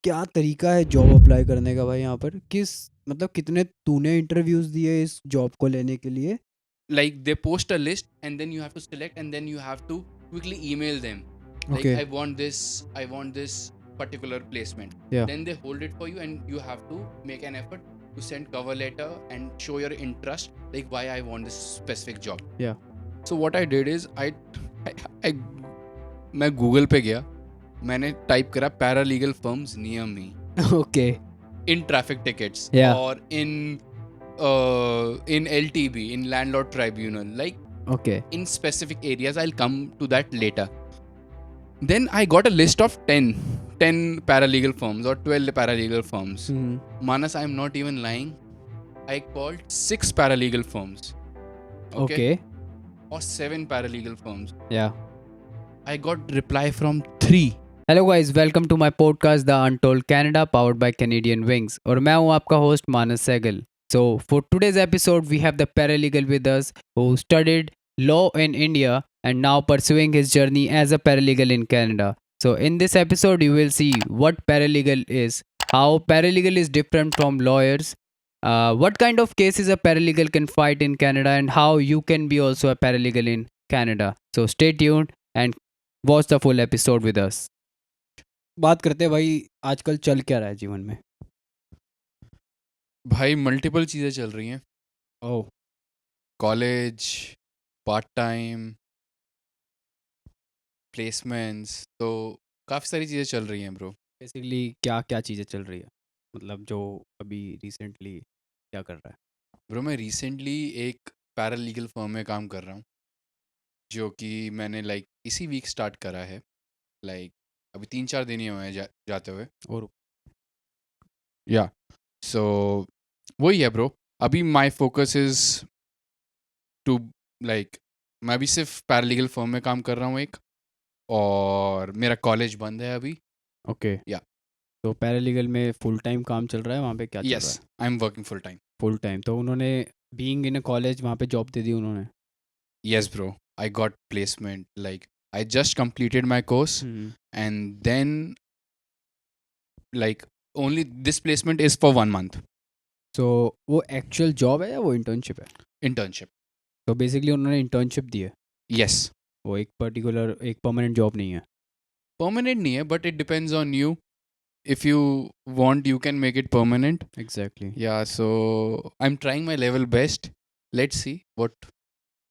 क्या तरीका है जॉब अप्लाई करने का भाई यहाँ पर? किस मतलब कितने तूने इंटरव्यूज दिए इस जॉब को लेने के लिए? Like they post a list and then you have to select and then you have to quickly email them like okay, I want this particular placement. या Then they hold it for you and you have to make an effort to send cover letter and show your interest like why I want this specific job. या So what I did is I मैं Google पे गया, मैंने type करा paralegal firms near me okay, in traffic tickets Yeah. or in LTB, in landlord tribunal, like okay, in specific areas. I'll come to that later. Then I got a list of 10 paralegal firms or 12 paralegal firms. Manas, I'm not even lying. I called 6 paralegal firms. Okay, Or 7 paralegal firms. या I got reply from 3. Hello guys, welcome to my podcast the untold Canada powered by Canadian wings और मैं हूं आपका host Manas Sehgal. So for today's episode we have the paralegal with us who studied law in India and now pursuing his journey as a paralegal in Canada. So in this episode you will see what paralegal is, how paralegal is different from lawyers, what kind of cases a paralegal can fight in Canada and how you can be also a paralegal in Canada. So stay tuned and watch the full episode with us. बात करते हैं भाई, आजकल चल क्या रहा है जीवन में? भाई मल्टीपल चीज़ें चल रही हैं. ओह, कॉलेज, पार्ट टाइम, प्लेसमेंट्स, तो काफ़ी सारी चीज़ें चल रही हैं ब्रो. बेसिकली क्या क्या चीज़ें चल रही है, मतलब जो अभी रिसेंटली क्या कर रहा है? ब्रो मैं रिसेंटली एक पैरालीगल फर्म में काम कर रहा हूँ जो कि मैंने लाइक इसी वीक स्टार्ट करा है. लाइक अभी 3-4 दिन ही हुए हैं जाते हुए. और या सो वही है ब्रो. अभी my focus is to like मैं अभी सिर्फ पैरालीगल फर्म में काम कर रहा हूँ एक, और मेरा कॉलेज बंद है अभी. ओके, या तो पैरालीगल में फुल टाइम काम चल रहा है, वहाँ पे क्या चल रहा यस, है? I am working full time. Full time तो उन्होंने बीइंग इन अ कॉलेज वहाँ पे जॉब दे दी उन्होंने? Yes, bro. I got placement. Like I just completed my course, and then like only this placement is for 1 month. तो वो actual job है या वो इंटर्नशिप है? Internship. तो बेसिकली उन्होंने इंटर्नशिप दी है, Yes. वो एक पर्टिकुलर एक परमानेंट जॉब नहीं है? Permanent नहीं है, but it depends on you. If you want, you can make it permanent. Exactly, Yeah. So I'm trying my level best. Let's see what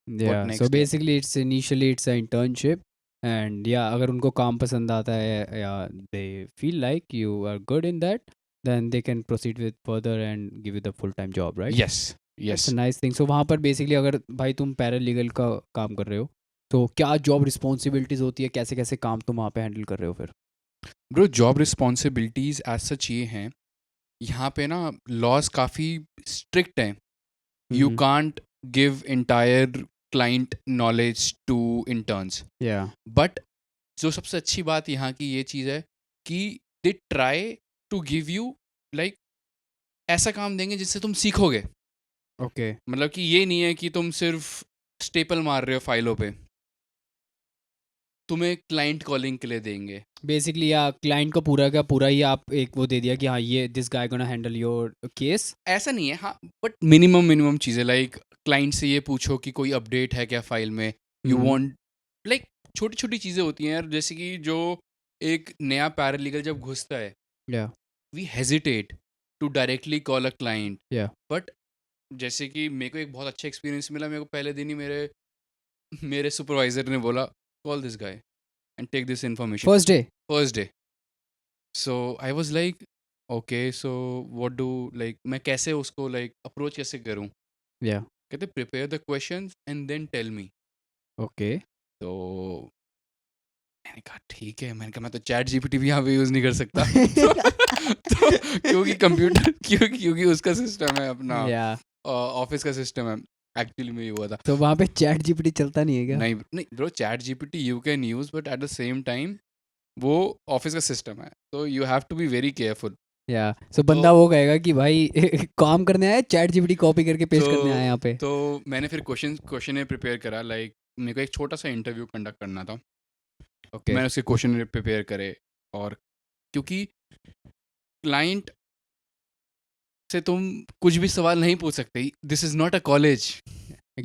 या next सो है. Basically it's initially it's a internship and या अगर उनको काम पसंद आता है या they feel like you are good in that then they can proceed with further and give you the full time job, right? Yes. That's Yes. A nice thing. So वहाँ पर बेसिकली अगर भाई तुम पैरालीगल का काम कर रहे हो तो क्या जॉब रिस्पॉन्सिबिलिटीज़ होती है, कैसे कैसे काम तुम वहाँ पे हैंडल कर रहे हो फिर? Bro, job responsibilities as such ये हैं. यहाँ पे ना laws काफ़ी strict हैं. You can't give entire client knowledge to interns. या But जो सबसे अच्छी बात यहाँ की ये चीज़ है कि they try to give you like ऐसा काम देंगे जिससे तुम सीखोगे. ओके, मतलब कि ये नहीं है कि तुम सिर्फ स्टेपल मार रहे हो फाइलों पे. तुम्हें क्लाइंट कॉलिंग के लिए देंगे. बेसिकली या क्लाइंट को पूरा का पूरा ही आप एक वो दे दिया कि हाँ ये this guy gonna handle your case? ऐसा नहीं है, हाँ, बट मिनिमम चीज़ें लाइक क्लाइंट से ये पूछो कि कोई अपडेट है क्या फाइल में. यू वांट लाइक छोटी छोटी चीज़ें होती हैं यार, जैसे कि जो एक नया पैरालीगल जब घुसता है, yeah we hesitate to directly call a client. Yeah but जैसे कि मेरे को एक बहुत अच्छा एक्सपीरियंस मिला. मेरे को पहले दिन ही मेरे सुपरवाइजर ने बोला call this guy and take this information first day. So I was like okay, so what do like मैं कैसे उसको लाइक अप्रोच कैसे करूं. या कहते prepare the questions and then tell me. Okay, तो मैंने कहा ठीक है. मैंने कहा मैं तो चैट जीपीटी भी यहाँ पे यूज़ नहीं कर सकता. तो क्योंकि कंप्यूटर क्योंकि उसका सिस्टम है अपना, या ऑफिस का सिस्टम है. एक्चुअली में ये हुआ था. तो वहाँ पे चैट जीपीटी चलता नहीं है क्या? नहीं नहीं bro, chat GPT you can use but at the same time वो ऑफिस का सिस्टम है, तो you have to be very careful. Yeah so बंदा वो कहेगा कि भाई काम करने आया, चैट जीपीटी कॉपी करके पेस्ट करने आया यहाँ पे. तो मैंने फिर क्वेश्चन प्रिपेयर करा. लाइक मेरे को एक छोटा सा इंटरव्यू कंडक्ट करना था. ओके, मैंने उसके क्वेश्चन प्रिपेयर करे. और क्योंकि क्लाइंट से तुम कुछ भी सवाल नहीं पूछ सकते. This is not a college.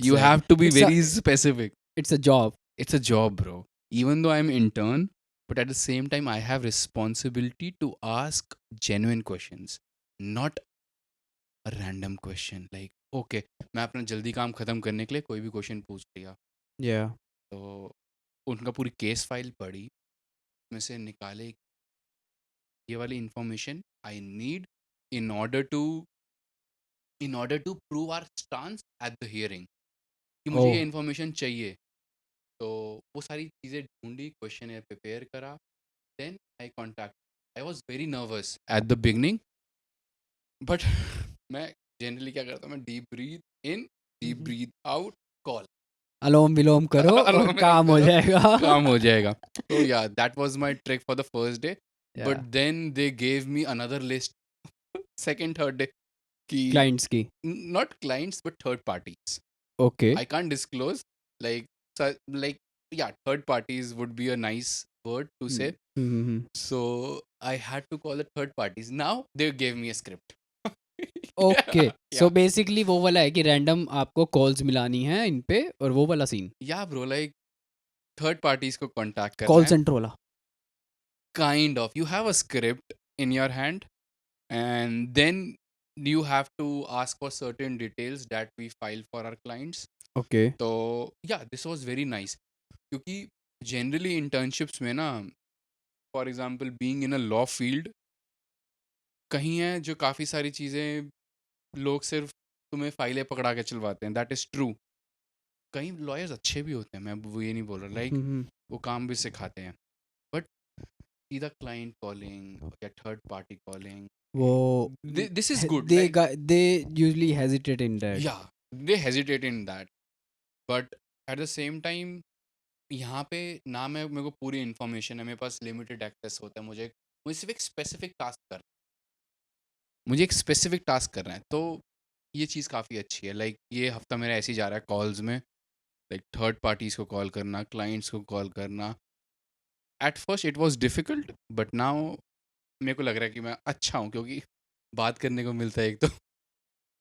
You have to be very specific. It's a job. It's a job, bro. Even though I'm intern, but at the same time, I have responsibility to ask genuine questions, not a random question. Like, okay, मैं अपना जल्दी काम खत्म करने के लिए कोई भी क्वेश्चन पूछ लिया. Yeah. तो उनका पूरी केस फाइल पढ़ी, उसमें से निकाले ये वाली information I need in order to prove our stance at the hearing कि मुझे ये Oh. इन्फॉर्मेशन चाहिए. तो वो सारी चीज़ें ढूंढी, क्वेश्चन प्रिपेयर करा. Then I contact. I was very nervous at the beginning, but मैं जनरली क्या करता हूँ, मैं deep breath in, deep breath out, call. अलोम विलोम करो और काम हो जाएगा. काम हो जाएगा. तो yeah that was my trick for the first day. Yeah. But then they gave me another list second third day कि Clients की. not clients but third parties. Okay. I can't disclose, like like yeah, third parties would be a nice word to say. Mm-hmm. So I had to call the third parties. Now they gave me a script. Okay. So Yeah. basically वो वाला है कि random आपको calls मिलानी है इन पे और वो वाला scene. Yeah, bro, like third parties को contact करना Call है. center वाला. Kind of. You have a script in your hand, and then you have to ask for certain details that we file for our clients. Okay. तो yeah, this was very nice. क्योंकि generally internships में ना, for example, being in a law field, कहीं है जो काफ़ी सारी चीज़ें लोग सिर्फ तुम्हें फाइलें पकड़ा के चलवाते हैं. That is true. कई लॉयर्स अच्छे भी होते हैं, मैं वो ये नहीं बोल रहा. Like Mm-hmm. वो काम भी सिखाते हैं. बट सीधा क्लाइंट कॉलिंग या थर्ड पार्टी कॉलिंग, वो this is good. they usually hesitate in that. या they hesitate in that. But at the same time यहाँ पे ना मेरे को पूरी इन्फॉर्मेशन है, मेरे पास लिमिटेड एक्सेस होता है. मुझे सिर्फ एक स्पेसिफिक टास्क करना है. तो ये चीज़ काफ़ी अच्छी है. लाइक ये हफ्ता मेरा ऐसे ही जा रहा है कॉल्स में. लाइक थर्ड पार्टीज़ को कॉल करना, क्लाइंट्स को कॉल करना. At first it was difficult, but now मेरे को लग रहा है कि मैं अच्छा हूँ, क्योंकि बात करने को मिलता है एक तो.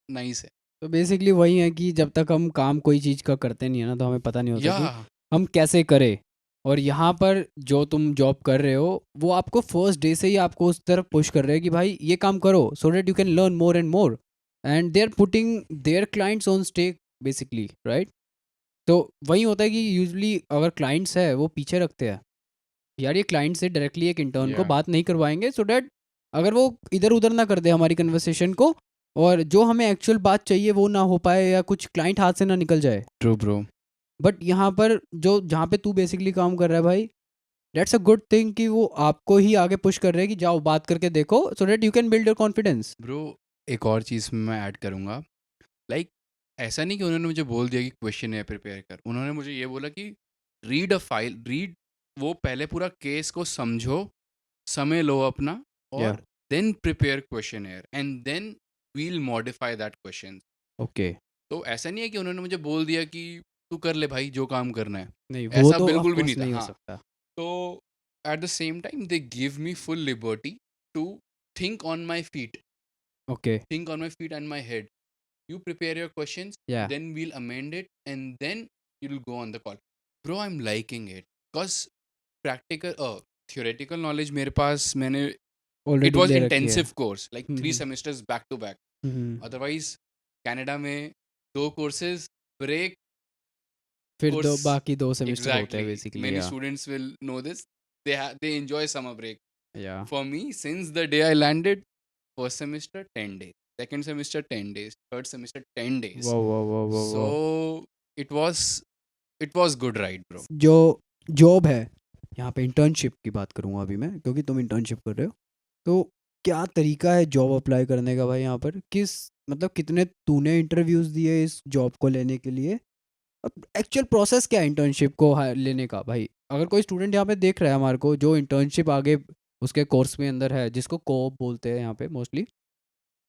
नाइस है. तो बेसिकली वही है कि जब तक हम काम कोई चीज़ का करते नहीं है ना तो हमें पता नहीं होता या कि हम कैसे करें. और यहाँ पर जो तुम जॉब कर रहे हो वो आपको फर्स्ट डे से ही आपको उस तरफ पुश कर रहे हैं कि भाई ये काम करो so that you can learn more and more. And they are putting their clients on stake basically, right. तो वही होता है कि यूजुअली अगर क्लाइंट्स है वो पीछे रखते हैं यार, ये क्लाइंट से डायरेक्टली एक इंटर्न को Yeah. बात नहीं करवाएंगे सो डैट अगर वो इधर उधर ना कर दे हमारी कन्वर्सेशन को और जो हमें एक्चुअल बात चाहिए वो ना हो पाए या कुछ क्लाइंट हाथ से ना निकल जाए. True bro. बट यहाँ पर जो जहाँ पे तू बेसिकली काम कर रहा है भाई, दैट्स अ गुड थिंग कि वो आपको ही आगे पुश कर रहे हैं कि जाओ बात करके देखो so that you can build your confidence. Bro एक और चीज़ मैं ऐड करूँगा. लाइक ऐसा नहीं कि उन्होंने मुझे बोल दिया कि क्वेश्चन है प्रिपेयर कर. उन्होंने मुझे ये बोला कि रीड वो पहले पूरा केस को समझो, समय लो अपना, और Yeah. Then prepare question and then we'll modify that question. Okay. तो ऐसा नहीं है कि उन्होंने मुझे बोल दिया कि तू कर ले भाई जो काम करना है. नहीं वो ऐसा तो बिल्कुल of भी course नहीं था. नहीं हो हाँ. सकता. तो at the same time they give me full liberty to think on my feet. Okay. Think on my feet and my head. You prepare your questions, Yeah. then we'll amend it, and then you'll go on the call. Bro, I'm liking it. Because theoretical knowledge मेरे पास मैंने already it was ले रखी है. intensive course, like 3 hmm. semesters back to back. Hmm. Otherwise, Canada में 2 courses, break, फिर दो course. बाकी 2 semester होते हैं Exactly. बेसिकली. Many या students will know this. They enjoy summer break. या For me, since the day I landed, first semester 10 days, second semester 10 days, third semester 10 days. वो वो So it was good ride, bro. जो job है यहाँ पे internship की बात करूँगा अभी मैं क्योंकि तुम इंटर्नशिप कर रहे हो. तो क्या तरीका है जॉब अप्लाई करने का भाई यहाँ पर? मतलब कितने तूने इंटरव्यूज़ दिए इस जॉब को लेने के लिए? एक्चुअल प्रोसेस क्या है इंटर्नशिप को लेने का भाई? अगर कोई स्टूडेंट यहाँ पे देख रहा है हमारे को जो इंटर्नशिप आगे उसके कोर्स में अंदर है जिसको कोऑप बोलते हैं यहाँ पे मोस्टली,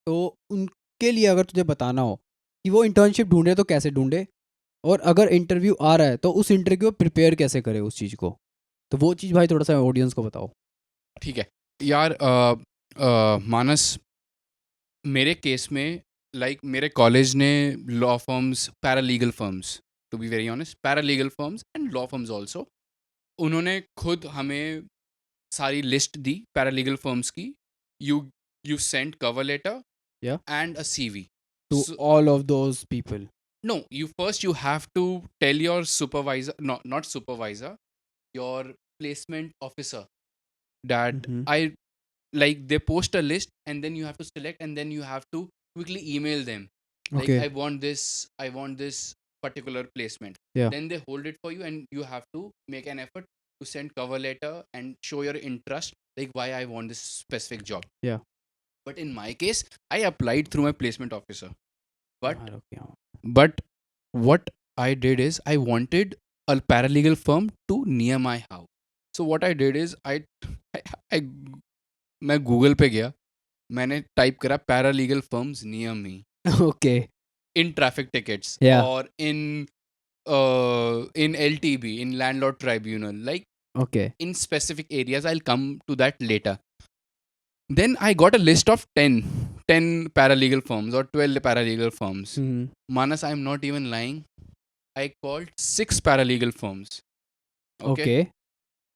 तो उनके लिए अगर तुझे बताना हो कि वो इंटर्नशिप ढूंढे तो कैसे ढूंढे, और अगर इंटरव्यू आ रहा है तो उस इंटरव्यू को प्रिपेयर कैसे करे उस चीज़ को, तो वो चीज़ भाई थोड़ा सा ऑडियंस को बताओ. ठीक है यार. मानस, मेरे केस में मेरे कॉलेज ने law firms, paralegal firms, to be very honest, paralegal firms and law firms also, उन्होंने खुद हमें सारी लिस्ट दी पैरालीगल फर्म्स की. You you send cover letter Yeah. And a CV. To all of those people. No, you have to tell your supervisor, not supervisor, your placement officer, that Mhm. I like they post a list and then you have to select and then you have to quickly email them like Okay. I want this particular placement. Yeah. Then they hold it for you and you have to make an effort to send cover letter and show your interest, like why I want this specific job. Yeah. But in my case, I applied through my placement officer. But Okay. but what I did is I wanted a paralegal firm to near my house. So what I did is I मैं Google पे गया, मैंने type करा paralegal firms near me Okay. In traffic tickets Yeah. और in LTB, in landlord tribunal, like Okay. in specific areas. I'll come to that later. Then I got a list of 10 paralegal firms or 12 paralegal firms. Mhm. Manas, I'm not even lying. I called 6 paralegal firms. Okay? Okay.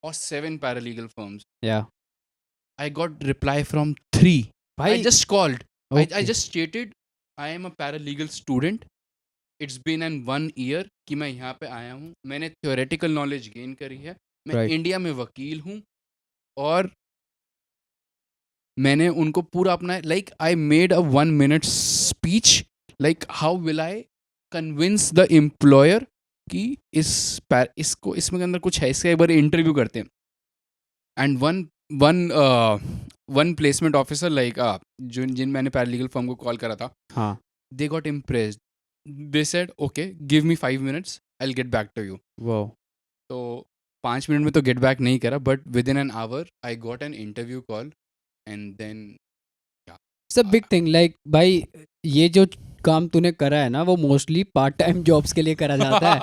Or 7 paralegal firms. Yeah. I got reply from 3. I Bhai. just called. I Okay. just stated I am a paralegal student. It's been an 1 year कि मैं यहाँ पे आया हूँ. मैंने theoretical knowledge gain करी है. मैं Right. इंडिया में वकील हूँ और मैंने उनको पूरा अपना like I made a 1-minute speech like how will I convince the employer कि इसको इसमें अंदर कुछ है, इसका एक बार इंटरव्यू करते हैं. And one placement officer like जिन मैंने पैरालीगल फर्म को कॉल करा था, हाँ. They got impressed. They said okay give me 5 minutes, I will get back to you. Wow. तो 5 मिनट में तो गेट बैक नहीं करा, but within an hour I got an interview call and then It's a big thing. Like भाई ये जो काम तूने करा है ना वो मोस्टली पार्ट टाइम जॉब्स के लिए करा जाता है.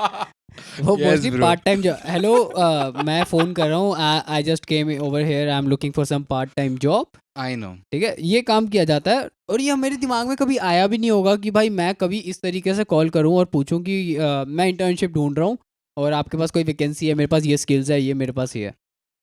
वो Yes, mostly bro. Part time job. Hello, मैं फ़ोन कर रहा हूँ. I just came over here, I am looking for some part time job. I know. ठीक है, ये काम किया जाता है. और ये मेरे दिमाग में कभी आया भी नहीं होगा कि भाई मैं कभी इस तरीके से कॉल करूँ और पूछूँ कि मैं इंटर्नशिप ढूंढ रहा हूँ और आपके पास कोई वैकेंसी है, मेरे पास ये स्किल्स है, ये मेरे पास ये है.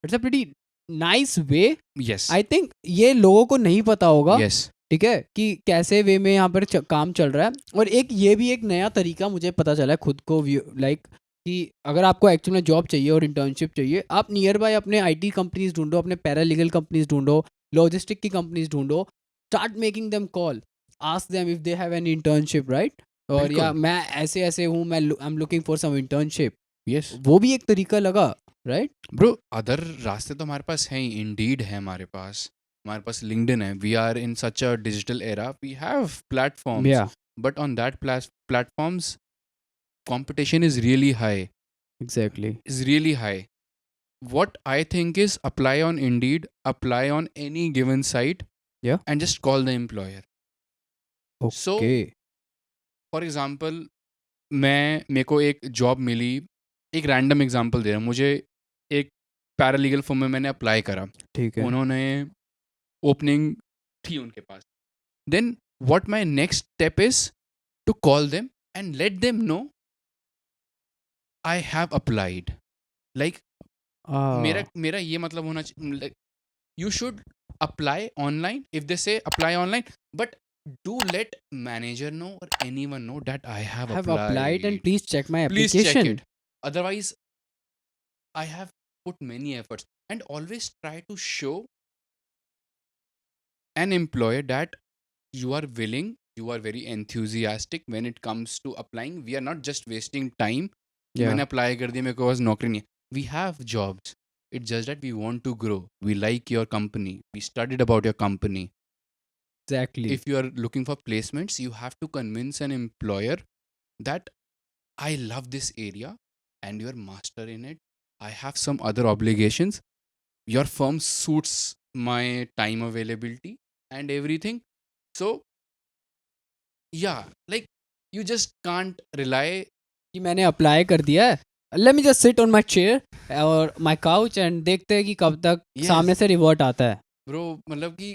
It's a pretty nice way. Yes. I think ये लोगों को नहीं पता होगा. यस. ठीक है, कि कैसे वे में यहाँ पर काम चल रहा है. और एक ये भी एक नया तरीका मुझे पता चला है खुद को, लाइक कि अगर आपको एक्चुअली में जॉब चाहिए और इंटर्नशिप चाहिए, आप नियर बाय अपने आईटी कंपनीज ढूंढो, अपने पैरालीगल कंपनीज ढूंढो, लॉजिस्टिक की कंपनीज ढूंढो. Start making them call, ask them if they have an internship, right. और बिल्कुल. या मैं ऐसे ऐसे हूँ, मैं I am looking for some internship. Yes वो भी एक तरीका लगा, राइट. ब्रो. अदर रास्ते तो हमारे पास हैं ही. इंडीड है हमारे पास लिंक्डइन है. We are in such a digital era, we have platforms. Yeah But on that platforms, competition is really high. Exactly. Is really high. What I think is apply on Indeed, apply on any given site, Yeah. and just call the employer. So, okay. For example, मेरे को एक job मिली. एक random example दे रहा हूँ. मुझे एक paralegal firm में मैंने अप्लाई करा. ठीक है. उन्होंने ओपनिंग थी उनके पास. Then what my next step is to call them and let them know I have applied. Like मेरा ये मतलब होना चाहिए, like you should apply online. If they say apply online, but do let manager know or anyone know that I have applied and please check my Please application. check it. Otherwise, I have put many efforts, and always try to show an employer that you are willing, you are very enthusiastic when it comes to applying. We are not just wasting time. Yeah. मैंने apply कर दिया, मेरे को बस नौकरी नहीं. We have jobs. It's just that we want to grow. We like your company. We studied about your company. Exactly. If you are looking for placements, you have to convince an employer that I love this area and you're master in it. I have some other obligations. Your firm suits my time availability and everything. So, yeah, like you just can't rely. कि मैंने apply कर दिया है, let me just sit on my chair और my couch and देखते हैं कि कब तक Yes. सामने से रिवर्ट आता है. Bro, मतलब कि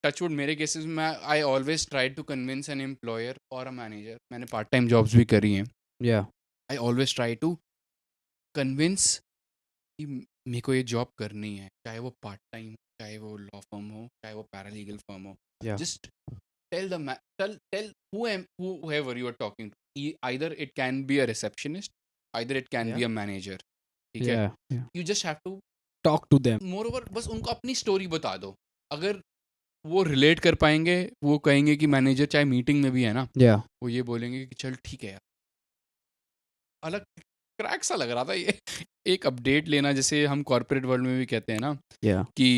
टचवुड मेरे केसेस में I always try to convince an employer और अ मैनेजर, मैंने पार्ट टाइम जॉब्स भी करी हैं, yeah I always try to convince कि मेरे को ये जॉब करनी है, चाहे वो पार्ट टाइम, चाहे वो लॉ फर्म हो, चाहे वो पैरालीगल फर्म हो, या just tell the tell whoever you are talking to, either it can be a receptionist, either it can या be a manager, ठीक है, या you just have to talk to them. moreover बस उनको अपनी story बता दो, अगर वो रिलेट कर पाएंगे, वो कहेंगे कि मैनेजर चाहे मीटिंग में भी है ना, या वो ये बोलेंगे कि चल ठीक है यार, अलग क्रैक सा लग रहा था ये एक अपडेट लेना, जैसे हम कॉर्पोरेट वर्ल्ड में भी कहते हैं ना या कि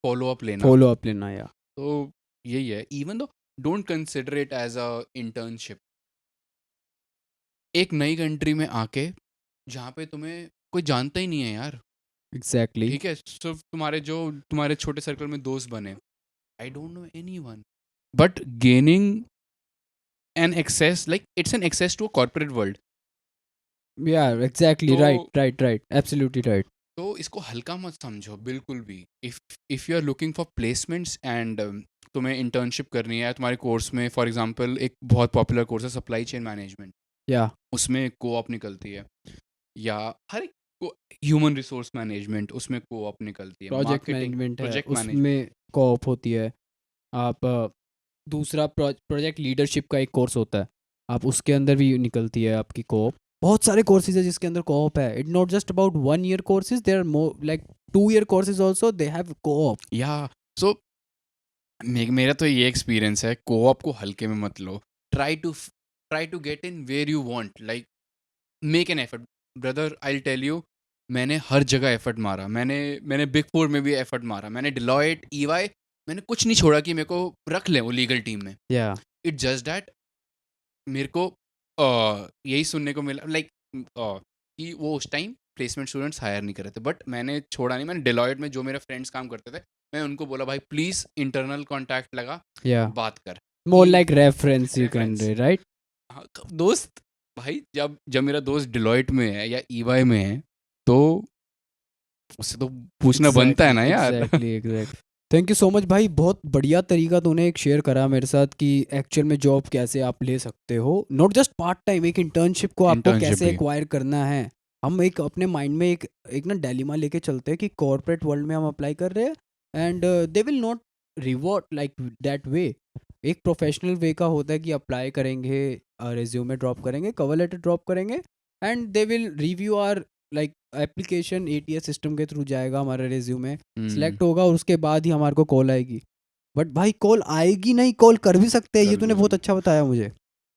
फॉलो अप लेना, फॉलो अप लेना. या तो यही है, even though don't consider it as a internship, एक नई कंट्री में आके जहाँ पे तुम्हें कोई जानता ही नहीं है यार, एग्जैक्टली. ठीक है, सिर्फ तुम्हारे छोटे सर्कल में दोस्त बने, I don't know anyone, but gaining an access, like it's an access to a corporate world, yeah exactly. तो राइट एब्सोल्युटली राइट. तो इसको हल्का मत समझो बिल्कुल भी, if you are looking for placements and तुम्हें इंटर्नशिप करनी है तुम्हारे कोर्स में, फॉर एग्जांपल एक बहुत पॉपुलर कोर्स है सप्लाई चेन मैनेजमेंट, या उसमें कोऑप निकलती है, या हर एक ह्यूमन रिसोर्स मैनेजमेंट उसमें कोऑप निकलती है, प्रोजेक्ट मार्केटिंग, मैनेजमेंट है, प्रोजेक्ट मैनेजमेंट, उसमें कोऑप होती है. आप दूसरा प्रोजेक्ट लीडरशिप का एक कोर्स होता है, आप उसके अंदर भी निकलती है आपकी कोऑप. बहुत सारे कोर्सेज है जिसके अंदर कोऑप है. It not just about 1 year courses, there are more like 2 year courses also, they have co-op. Yeah so मेरा तो ये एक्सपीरियंस है, कोऑप को हल्के में मत लो, try to get in where you want, like make an effort, brother I tell you, मैंने हर जगह एफर्ट मारा, मैंने बिग फोर में भी एफर्ट मारा, मैंने डिलॉयट, ईवाई, मैंने कुछ नहीं छोड़ा कि मेरे को रख लें वो लीगल टीम में, या इट जस्ट दैट मेरे को यही सुनने को मिला, लाइक कि वो उस टाइम प्लेसमेंट स्टूडेंट्स हायर नहीं कर रहे थे, बट मैंने छोड़ा नहीं, मैंने डिलॉयट में जो मेरे फ्रेंड्स काम करते थे, मैं उनको बोला भाई प्लीज़ इंटरनल कॉन्टैक्ट लगा, या बात कर, मोर कि like reference you can reference, right. हाँ, दोस्त, भाई जब जब मेरा दोस्त डिलॉयट में है या ईवाई में है, तो उससे तो पूछना बनता है ना यार exactly. Thank you so much भाई, बहुत बढ़िया तरीका तूने एक शेयर करा मेरे साथ कि एक्चुअल में जॉब कैसे आप ले सकते हो, नॉट जस्ट पार्ट टाइम, एक इंटर्नशिप को आपको इंटर्नशिप कैसे भी, एक्वायर करना है. हम एक अपने माइंड में एक ना डायलेमा लेके चलते हैं कि कॉर्पोरेट वर्ल्ड में हम अप्लाई कर रहे हैं and they will not reward like that way. एक प्रोफेशनल वे का होता है कि अप्लाई करेंगे, रिज्यूमे ड्रॉप करेंगे, कवर लेटर ड्रॉप करेंगे and they will review or like application. ATS system के थ्रू जाएगा हमारा रिज्यूमे, सिलेक्ट होगा और उसके बाद ही हमारे को कॉल आएगी. बट भाई कॉल आएगी नहीं, कॉल कर भी सकते हैं, ये कर तूने भी बहुत सकते, अच्छा बताया मुझे.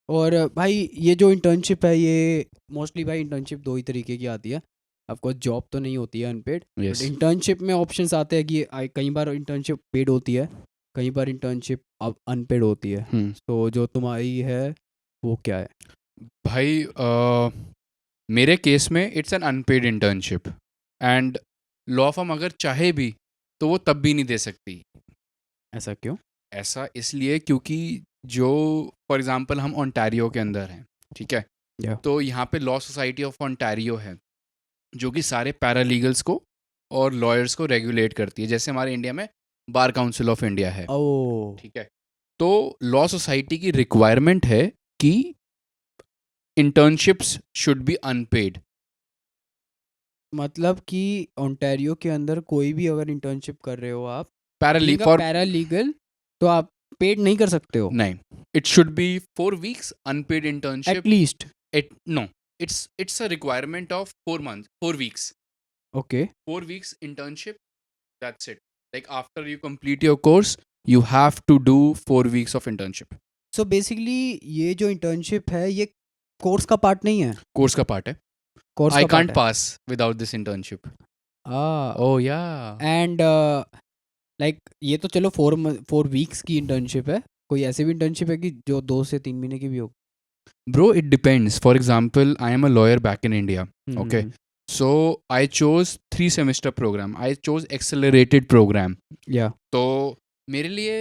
और भाई ये जो इंटर्नशिप है, ये मोस्टली भाई इंटर्नशिप दो ही तरीके की आती है. आपको जॉब तो नहीं होती है अनपेड, बट यस, इंटर्नशिप में ऑप्शंस आते हैं कि कई बार इंटर्नशिप पेड होती है, कई बार इंटर्नशिप अब अनपेड होती है. तो जो तुम्हारी है वो क्या है? भाई मेरे केस में it's an unpaid internship, and law firm अगर चाहे भी तो वो तब भी नहीं दे सकती, ऐसा क्यों? ऐसा इसलिए क्योंकि जो फॉर एग्जांपल हम ओंटारियो के अंदर हैं, ठीक है, या तो यहाँ पे लॉ सोसाइटी ऑफ ओंटारियो है जो कि सारे पैरालीगल्स को और लॉयर्स को रेगुलेट करती है, जैसे हमारे इंडिया में बार काउंसिल ऑफ इंडिया है, ओ, ठीक है, तो लॉ सोसाइटी की रिक्वायरमेंट है कि इंटर्नशिप्स शुड बी अनपेड, मतलब कि ओंटारियो के अंदर कोई भी अगर इंटर्नशिप कर रहे हो आप, पैराली बीइंग अ फॉर पैरालीगल, तो आप पेड नहीं कर सकते हो नहीं, it should be 4 weeks unpaid internship, at least. It no, it's a requirement of 4 months 4 weeks, okay. 4 weeks internship, that's it, like after you complete your course you have to do 4 weeks of internship, so basically ये जो internship है ये course का part नहीं है? Course का part है, course I का पार्ट can't है. pass without this internship, ah oh yeah, and like ये तो चलो 4 वीक्स की इंटर्नशिप है, कोई ऐसी भी इंटर्नशिप है कि जो 2 से 3 महीने की भी हो? bro it depends, for example I am a lawyer back in India, okay, so I chose 3 semester program, I chose accelerated program, या तो मेरे लिए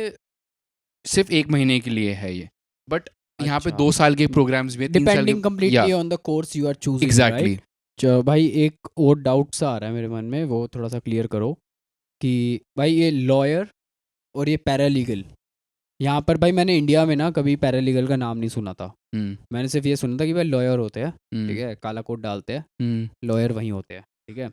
सिर्फ 1 महीने के लिए है ये, बट यहाँ पे अच्छा. 2 साल के प्रोग्राम्स भी है, 3 साल डिपेंडिंग के, completely on the course you are choosing, exactly, right? चलो भाई, एक और डाउट सा आ रहा है मेरे मन में, वो थोड़ा सा क्लियर करो कि भाई ये लॉयर और ये पैरालीगल। यहाँ पर भाई मैंने इंडिया में ना कभी पैरालीगल का नाम नहीं सुना था। मैंने सिर्फ ये सुना था कि भाई लॉयर होते हैं, ठीक है, काला कोट डालते हैं, लॉयर वहीं होते हैं, ठीक है।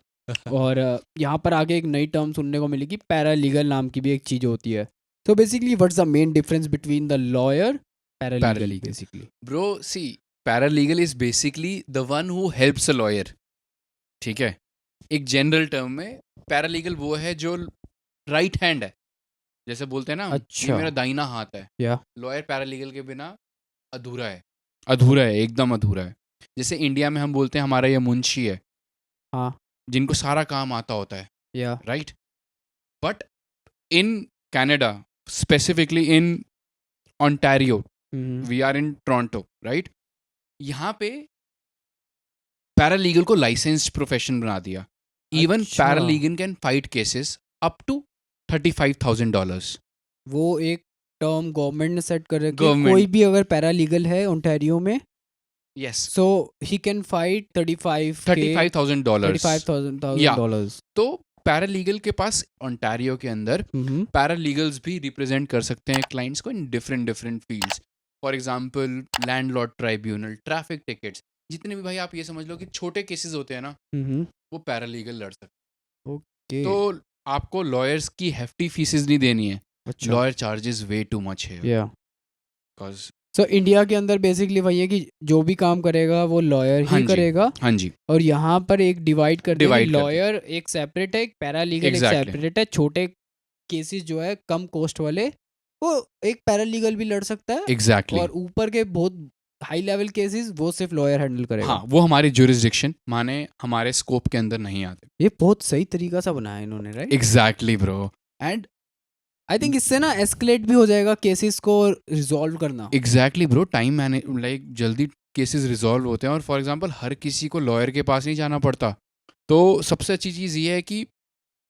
और यहाँ पर आगे एक नई टर्म सुनने को मिली कि पैरालीगल नाम की भी एक चीज़ होती है। तो basically what's the main difference between the lawyer paralegal Paralegal. Basically? Bro, see, paralegal is basically the one who helps a lawyer. ठीक है, एक जनरल टर्म में पैरालीगल वो है जो राइट हैंड है, जैसे बोलते हैं ना, अच्छा। ये मेरा दाहिना हाथ है। या लॉयर पैरालीगल के बिना अधूरा है, अधूरा है, एकदम अधूरा है। जैसे इंडिया में हम बोलते हैं हमारा ये मुंशी है, हाँ, जिनको सारा काम आता होता है, yeah right. But in Canada, specifically in Ontario, we are in Toronto, right, यहाँ पे पैरालीगल को लाइसेंस्ड प्रोफेशन बना दिया। इवन अच्छा। Paralegal can fight cases up to $35,000। वो एक टर्म गवर्नमेंट ने सेट कर रखी है, Government. कोई भी अगर पैरालीगल है ओंटारियो में, yes, so he can fight $35,000। $35,000। तो पैरालीगल के पास ओंटारियो के अंदर पैरालीगल्स भी रिप्रेजेंट कर सकते हैं क्लाइंट्स को in different different fields. For example landlord tribunal, traffic tickets, जितने भी भाई आप ये समझ लो कि छोटे केसेस होते हैं ना, वो पैरालीगल लड़ सकते ओके। हैं। तो आपको लॉयर्स की हेफ्टी फीसेस नहीं देनी है। अच्छा। Lawyer charges way too much है, या बिकॉज सो इंडिया के अंदर बेसिकली वही है कि जो भी काम करेगा वो लॉयर हाँ ही जी, करेगा। हाँ जी, और यहाँ पर एक डिवाइड कर दिया, Divide कर दिया। लॉयर एक सेपरेट है, एक पैरालीगल एक Exactly. सेपरेट है। छोटे केसेस जो है कम कॉस्ट वाले, वो एक पैरालीगल भी लड़ सकता है, एग्जैक्टली। और ऊपर के बहुत हाई लेवल केसेस वो सिर्फ लॉयर हैंडल करेगा। हाँ, वो हमारी ज्यूरिसडिक्शन माने हमारे स्कोप के अंदर नहीं आते। ये बहुत सही तरीका सा बनाया इन्होंने, right? Exactly bro, and I think इससे ना एस्केलेट भी हो जाएगा केसेस को रिजॉल्व करना। Exactly bro, time manage, like जल्दी केसेस रिजॉल्व होते हैं। और फॉर एग्जांपल हर किसी को लॉयर के पास नहीं जाना पड़ता। तो सबसे अच्छी चीज़ ये है कि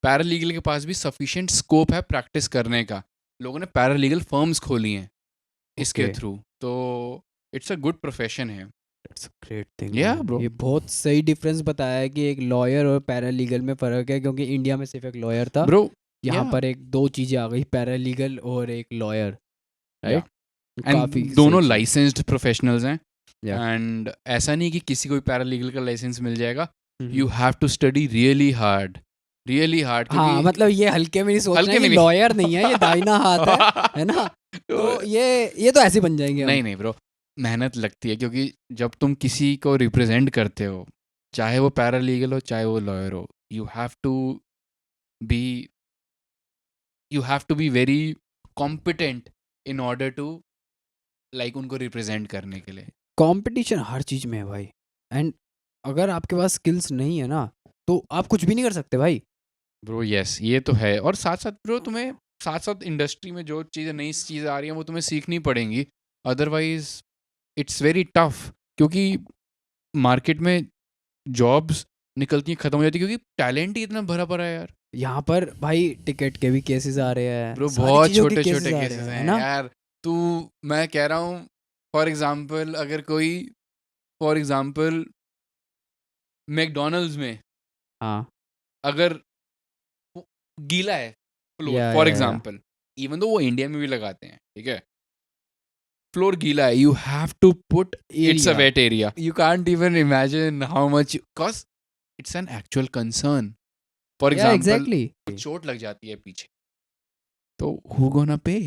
पैरालीगल के पास भी सफिशिएंट स्कोप है प्रैक्टिस करने का। लोगों ने पैरालीगल फर्म्स खोली हैं इसके Okay. थ्रू, तो इट्स अ गुड प्रोफेशन है। That's a great thing, Yeah, man. bro. ये बहुत सही डिफरेंस बताया है कि एक लॉयर और पैरालीगल में फ़र्क है, क्योंकि इंडिया में सिर्फ एक लॉयर था। ब्रो, यहाँ yeah. पर एक दो चीज़ें आ गई, पैरालीगल और एक लॉयर, राइट? एंड दोनों लाइसेंस्ड प्रोफेशनल्स हैं। Yeah. एंड ऐसा नहीं कि किसी को भी पैरालीगल का लाइसेंस मिल जाएगा। Hmm. You have to study really hard, really hard. हाँ, मतलब ये हल्के में नहीं सोचना हल्के है में कि नहीं। लॉयर नहीं है, ये दाहिना हाथ है ना? तो ये तो ऐसे बन जाएंगे हम। नहीं ब्रो, मेहनत लगती है, क्योंकि जब तुम किसी को रिप्रेजेंट करते हो, चाहे वो पैरालीगल हो चाहे वो लॉयर हो, you have to be very competent in order to like उनको रिप्रेजेंट करने के लिए। कंपटीशन हर चीज़ में है भाई, एंड अगर आपके पास स्किल्स नहीं है ना, तो आप कुछ भी नहीं कर सकते भाई। ब्रो यस, ये तो है। और साथ साथ ब्रो, तुम्हें साथ साथ इंडस्ट्री में जो चीज़ें नई चीज़ें आ रही हैं वो तुम्हें सीखनी पड़ेंगी, अदरवाइज इट्स वेरी टफ। क्योंकि मार्केट में जॉब्स निकलती हैं, ख़त्म हो जाती है, क्योंकि टैलेंट ही इतना भरा पड़ा है यार। यहाँ पर भाई टिकट के भी केसेस आ रहे हैं, ब्रो सारी बहुत चीज़ों के छोटे छोटे cases आ रहे केसेस हैं, हैं ना? यार। तू, मैं कह रहा हूँ, फॉर एग्जांपल अगर कोई, फॉर एग्जांपल मैकडोनल्ड्स में हाँ, अगर वो गीला है फ्लोर, या फॉर एग्जांपल, इवन दो वो इंडिया में भी लगाते हैं, ठीक है, फ्लोर गीला है, you have to put it's a Area. Wet area. You can't even imagine how much, because it's an actual concern. For yeah example exactly. चोट लग जाती है पीछे, तो हु गोना पे,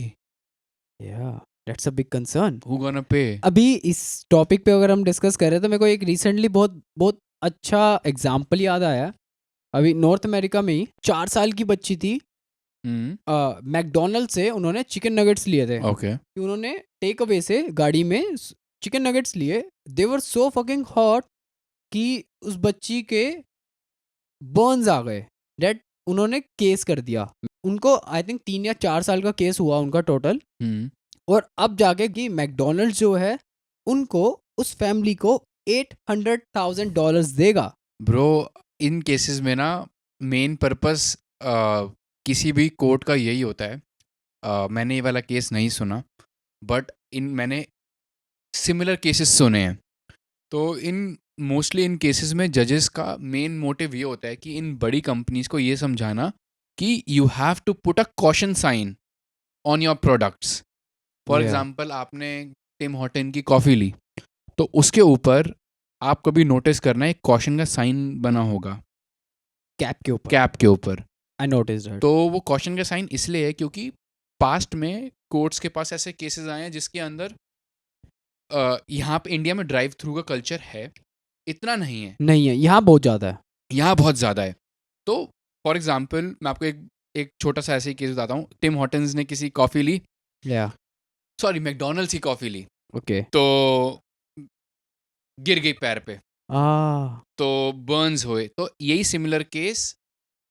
या that's a big concern. Who gonna pay. अभी इस topic पे अगर हम डिस्कस कर रहे हैं, तो मेरे को एक रिसेंटली बहुत बहुत अच्छा एग्जाम्पल याद आया। अभी नॉर्थ अमेरिका में ही 4 साल की बच्ची थी, मैकडोनल्ड से उन्होंने चिकन नगेट्स लिए थे। ओके, कि उन्होंने टेक अवे से गाड़ी में चिकन नगेट्स लिए, दे वर सो फकिंग हॉट कि उस बच्ची के बर्न्स आ गए। डेट उन्होंने केस कर दिया उनको, आई थिंक 3 या 4 साल का केस हुआ उनका टोटल। और अब जाके कि मैकडोनल्ड्स जो है उनको, उस फैमिली को $800,000 देगा। ब्रो इन केसेस में ना मेन पर्पस किसी भी कोर्ट का यही होता है। मैंने ये वाला केस नहीं सुना, बट मैंने सिमिलर केसेस सुने हैं। तो मोस्टली इन केसेस में जजेस का मेन मोटिव ये होता है कि इन बड़ी कंपनीज को ये समझाना कि you have to put a caution sign on your products. For Yeah. Example आपने टिम हॉर्टन की कॉफ़ी ली, तो उसके ऊपर आप कभी नोटिस करना एक कॉशन का साइन बना होगा कैप के ऊपर. I noticed that. तो वो कॉशन का साइन इसलिए है क्योंकि पास्ट में कोर्ट्स के पास ऐसे केसेस आए हैं जिसके अंदर यहाँ पे इंडिया में ड्राइव थ्रू का कल्चर है, इतना नहीं है, नहीं है, यहाँ बहुत ज़्यादा है. यहाँ बहुत ज़्यादा है. तो फॉर एग्जाम्पल मैं आपको एक छोटा सा ऐसे ही केस बताता हूँ. टिम हॉर्टन्स ने किसी कॉफ़ी ली, Yeah. सॉरी मैकडोनल्ड्स की कॉफ़ी ली, Okay. तो गिर गई पैर पे, Ah. तो बर्न्स हुए. तो यही सिमिलर केस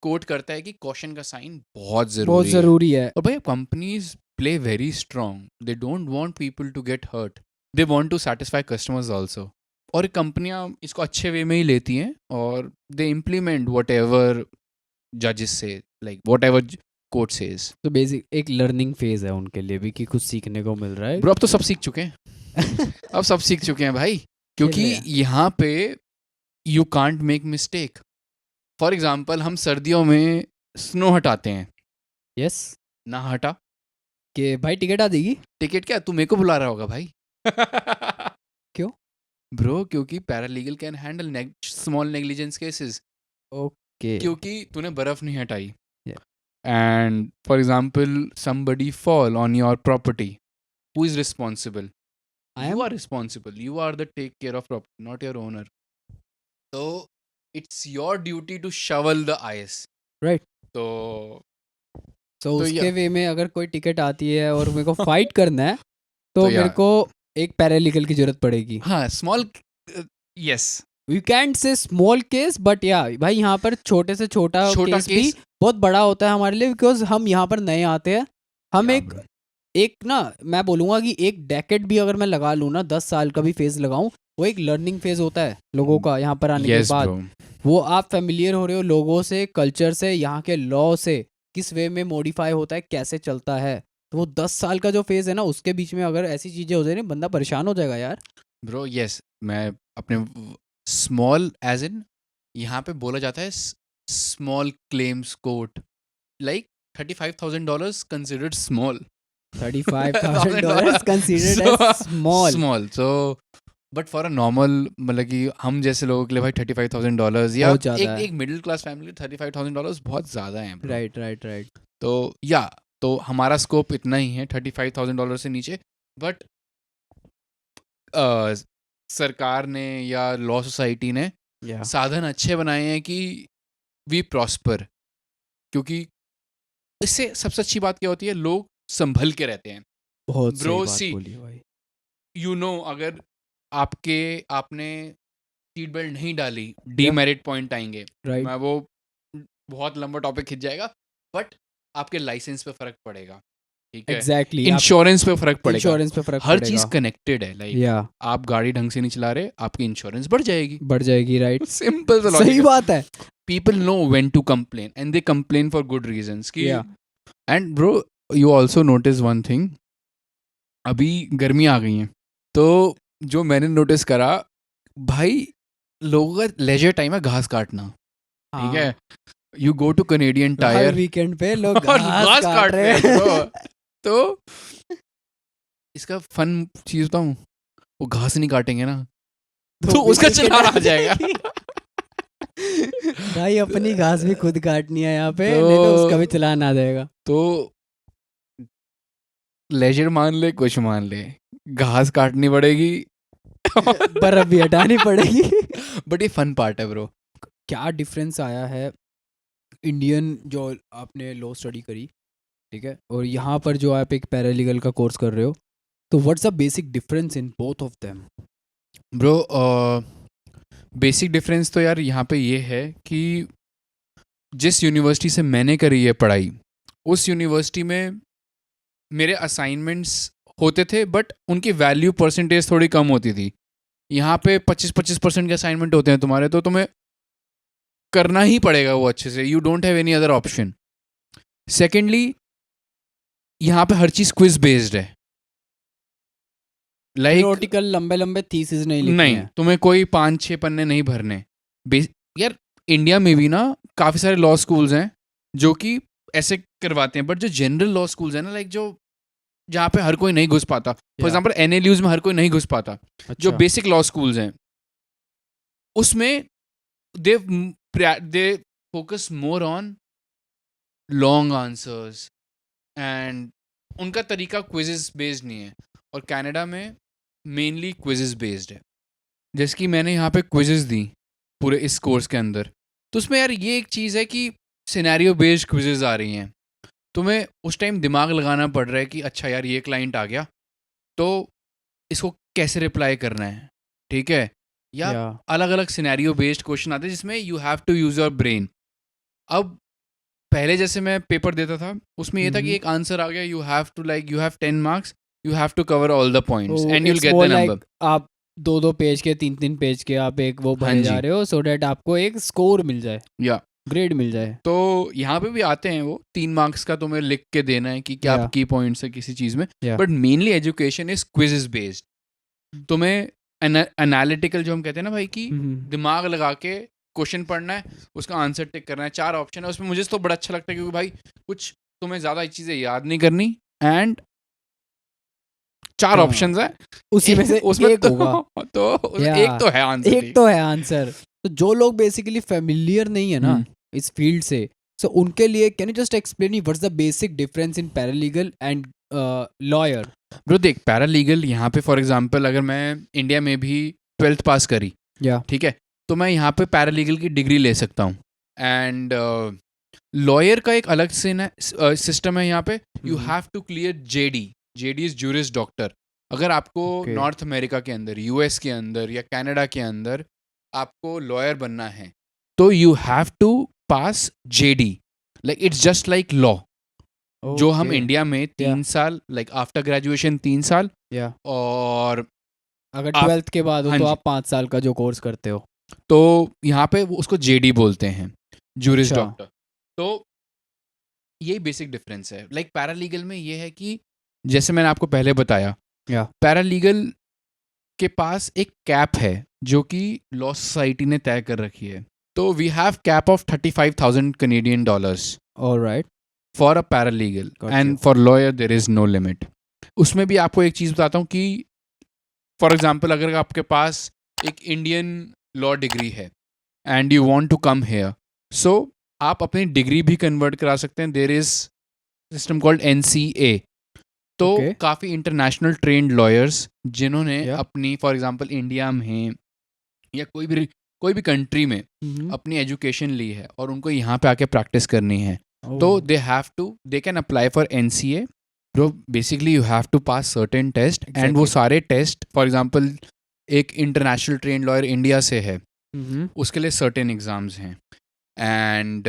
कोट करता है कि कॉशन का साइन बहुत बहुत ज़रूरी है. ज़रूरी है. और भाई companies play very strong. They don't want people to get hurt, they want to satisfy customers also. और कंपनियां इसको अच्छे वे में ही लेती हैं और दे इम्प्लीमेंट वट एवर जजेस से, like what ever court says. तो बेसिक एक लर्निंग फेज है उनके लिए भी कि कुछ सीखने को मिल रहा है. ब्रो अब तो सब सीख चुके हैं. अब सब सीख चुके हैं भाई, क्योंकि ले। यहाँ पे you can't make mistake. For example हम सर्दियों में स्नो हटाते हैं, यस. ना हटा कि भाई टिकट आ जाएगी. टिकट क्या तू मेरे को बुला रहा होगा भाई? क्यों? ब्रो क्योंकि paralegal can handle small negligence cases. Okay. क्योंकि तूने बर्फ नहीं हटाई, Yeah. And for example somebody fall on your property, who is responsible? I You am. are responsible. You are the take care of property, not your owner. So it's your duty to shovel the ice. Right. तो So तो उसके या- वे में अगर कोई ticket आती है और मेरे को फाइट करना है तो तो या- मेरे को एक पैरालीगल की जरूरत पड़ेगी. हाँ स्मॉल यस वी कैंट से स्मॉल केस बट या भाई यहाँ पर छोटे से छोटा केस भी केस बहुत बड़ा होता है हमारे लिए बिकॉज हम यहाँ पर नए आते हैं. हम एक ना मैं बोलूँगा कि एक डेकेड भी अगर मैं लगा लूँ ना, 10 साल का भी फेज लगाऊं, वो एक लर्निंग फेज होता है लोगों का यहाँ पर आने के बाद. वो आप फेमिलियर हो रहे हो लोगों से, कल्चर से, यहाँ के लॉ से, किस वे में मॉडिफाई होता है, कैसे चलता है. तो वो 10 साल का जो फेज है ना, उसके बीच में अगर ऐसी चीज़ें हो जाए ना, बंदा परेशान हो जाएगा यार. Bro yes. मैं अपने स्मॉल एज इन यहाँ पे बोला जाता है small claims court, like $35,000 considered small. $35,000 considered as small. So but for a normal मतलब कि हम जैसे लोगों के लिए भाई $35,000 या बहुत ज़्यादा है. एक मिडिल क्लास फैमिली $35,000 बहुत ज़्यादा है. राइट. तो या तो हमारा स्कोप इतना ही है $35,000 से नीचे. बट सरकार ने या लॉ सोसाइटी ने या साधन अच्छे बनाए हैं कि वी प्रॉस्पर. क्योंकि इससे सबसे अच्छी बात क्या होती है, लोग संभल के रहते हैं. बहुत सही Bro, बात see, बोली है भाई. अगर आपने सीट बेल्ट नहीं डाली, डीमेरिट पॉइंट आएंगे. राइट. मैं वो बहुत लंबा टॉपिक खिंच जाएगा, बट आपके लाइसेंस पे फर्क पड़ेगा. ठीक है, एग्जैक्टली. इंश्योरेंस पे फर्क पड़ेगा. इंश्योरेंस पे फर्क हर पड़ेगा. चीज कनेक्टेड है. लाइक या आप गाड़ी ढंग से नहीं चला रहे, आपकी इंश्योरेंस बढ़ जाएगी. बढ़ जाएगी. राइट. सिंपल सा सही लॉजिक. बात है. People know when to complain and they complain for good reasons की. Yeah. And bro you also notice one thing, अभी गर्मी आ गई हैं, तो जो मैंने नोटिस करा भाई, लोगों का लेजर टाइम है घास काटना. ठीक है, you go two Canadian her tyre weekend पे लोग और घास काट रहे हैं. bro. तो इसका फन चीज बताऊं, वो घास नहीं काटेंगे ना तो उसका weekend चलान आ जाएगा. भाई अपनी घास भी खुद काटनी है यहाँ पे, तो- नहीं तो उसका भी चलान आ जाएगा. तो लेजर मान ले, कुछ मान ले, घास काटनी पड़ेगी. बर्फ भी हटानी पड़ेगी. बट ये फन पार्ट है ब्रो. क्या डिफरेंस आया है इंडियन जो आपने लॉ स्टडी करी, ठीक है, और यहाँ पर जो आप एक पैरालीगल का कोर्स कर रहे हो, तो what's the basic difference in both of them? Bro basic difference तो यार यहाँ पे ये है कि जिस यूनिवर्सिटी से मैंने करी है पढ़ाई, उस यूनिवर्सिटी में मेरे असाइनमेंट्स होते थे, बट उनकी वैल्यू परसेंटेज थोड़ी कम होती थी. यहाँ पे 25% के असाइनमेंट होते हैं तुम्हारे, तो तुम्हें करना ही पड़ेगा वो अच्छे से. You don't have any other option. Secondly यहाँ पे हर चीज़ क्विज बेस्ड है. लाइक थियोरेटिकल लंबे लंबे थीसिस नहीं लिखने नहीं, हैं. तुम्हें कोई 5-6 पन्ने नहीं भरने. यार इंडिया में भी ना काफ़ी सारे लॉ स्कूल्स हैं जो कि ऐसे करवाते हैं, बट जो जनरल लॉ स्कूल्स है ना, लाइक जो जहाँ पे हर कोई नहीं घुस पाता, फॉर Yeah. एग्जाम्पल NLUs में हर कोई नहीं घुस पाता, जो अच्छा बेसिक लॉ स्कूल्स हैं उसमें they focus more on long answers, and उनका तरीका क्विजेस बेस्ड नहीं है, और कनाडा में मेनली क्विजेस बेस्ड है। जैसे कि मैंने यहाँ पे क्विजेस दी पूरे इस कोर्स के अंदर, तो उसमें यार ये एक चीज़ है कि सिनेरियो बेस्ड क्विजेस आ रही हैं, तुम्हें उस टाइम दिमाग लगाना पड़ रहा है कि अच्छा यार ये क्लाइंट आ गया तो इसको कैसे रिप्लाई करना है, ठीक है, या Yeah. अलग अलग सिनेरियो बेस्ड क्वेश्चन आते हैं जिसमें you have to use your brain. अब पहले जैसे मैं पेपर देता था उसमें ये था कि एक आंसर आ गया, you have 10 marks, you have to cover all the points तो and you'll it's get more the like number. आप 2-2 पेज के 3-3 पेज के आप एक वो हाँ भरे जा जी, रहे हो सो डैट आपको एक स्कोर मिल जाए, या ग्रेड मिल जाए। तो यहाँ पे भी आते हैं वो 3 मार्क्स का तुम्हें लिख के देना है कि क्या Yeah. की पॉइंट्स है किसी चीज़ में, Yeah. But mainly education is quizzes based. तुम्हें एनालिटिकल जो हम कहते हैं ना भाई कि दिमाग लगा के क्वेश्चन पढ़ना है, उसका आंसर टिक करना है, 4 ऑप्शन है उसमें। मुझे तो बड़ा अच्छा लगता है क्योंकि भाई कुछ तुम्हें ज़्यादा चीज़ें याद नहीं करनी, एंड 4 हाँ, ऑप्शंस है उसी में से उसमें एक होगा। तो Yeah. एक तो है आंसर, एक तो है आंसर। तो जो लोग बेसिकली फेमिलियर नहीं है ना हम्म। इस फील्ड से, सो उनके लिए can you just explain me what's the basic difference in paralegal and lawyer? Bro देख, पैरालीगल यहाँ पे फॉर एग्जांपल अगर मैं इंडिया में भी 12th पास करी, या ठीक है, तो मैं यहाँ पे पैरालीगल की डिग्री ले सकता हूँ। एंड लॉयर का एक अलग सिस्टम है यहाँ पे, you have to clear JD is juris doctor. अगर आपको Okay. नॉर्थ अमेरिका के अंदर, यूएस के अंदर या कनाडा के अंदर आपको लॉयर बनना है तो you have to pass JD, like it's just like law. जो हम इंडिया में 3 साल, लाइक आफ्टर ग्रेजुएशन 3 साल, या और अगर आप- 12th के बाद हो हाँ तो जी। आप 5 साल का जो कोर्स करते हो। तो यहाँ पे वो उसको जेडी बोलते हैं, जूरिस अच्छा। डॉक्टर। तो यही बेसिक डिफरेंस है। लाइक पैरालीगल में ये है कि जैसे मैंने आपको पहले बताया, या पैरालीगल के पास एक कैप है जो कि लॉ सोसाइटी ने तय कर रखी है। तो we have cap of 35,000 Canadian dollars alright. For a paralegal, Got and you. For lawyer there is no limit. उसमें भी आपको एक चीज़ बताता हूँ कि फॉर एग्जांपल अगर आपके पास एक इंडियन लॉ डिग्री है and you want to come here, so आप अपनी डिग्री भी कन्वर्ट करा सकते हैं। There is system called NCA। तो Okay. काफ़ी इंटरनेशनल ट्रेंड लॉयर्स जिन्होंने Yeah. अपनी फॉर एग्जांपल इंडिया में या कोई भी कंट्री में अपनी एजुकेशन ली है और उनको यहाँ पे आके प्रैक्टिस करनी है, तो they can apply for NCA। जो basically you have to pass certain test, and वो Exactly. सारे टेस्ट फॉर एग्जांपल एक इंटरनेशनल ट्रेन लॉयर इंडिया से है उसके लिए सर्टेन एग्जाम्स हैं, and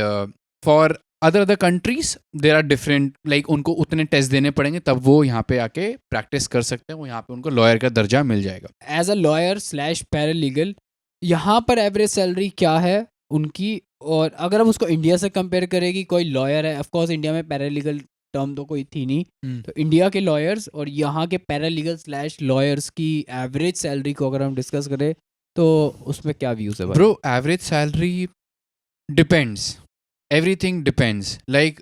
for other countries there are different, like उनको उतने टेस्ट देने पड़ेंगे तब वो यहाँ पे आके प्रैक्टिस कर सकते हैं, वो यहाँ पे उनको लॉयर का दर्जा मिल जाएगा। As a lawyer slash paralegal यहाँ पर एवरेज सैलरी क्या है उनकी? और अगर हम उसको इंडिया से कंपेयर करें कि कोई लॉयर है, ऑफ कोर्स इंडिया में पैरालीगल टर्म तो कोई थी नहीं, तो इंडिया के लॉयर्स और यहाँ के पैरालीगल स्लैश लॉयर्स की एवरेज सैलरी को अगर हम डिस्कस करें तो उसमें क्या व्यूज है भाई? Bro average salary depends, everything depends, like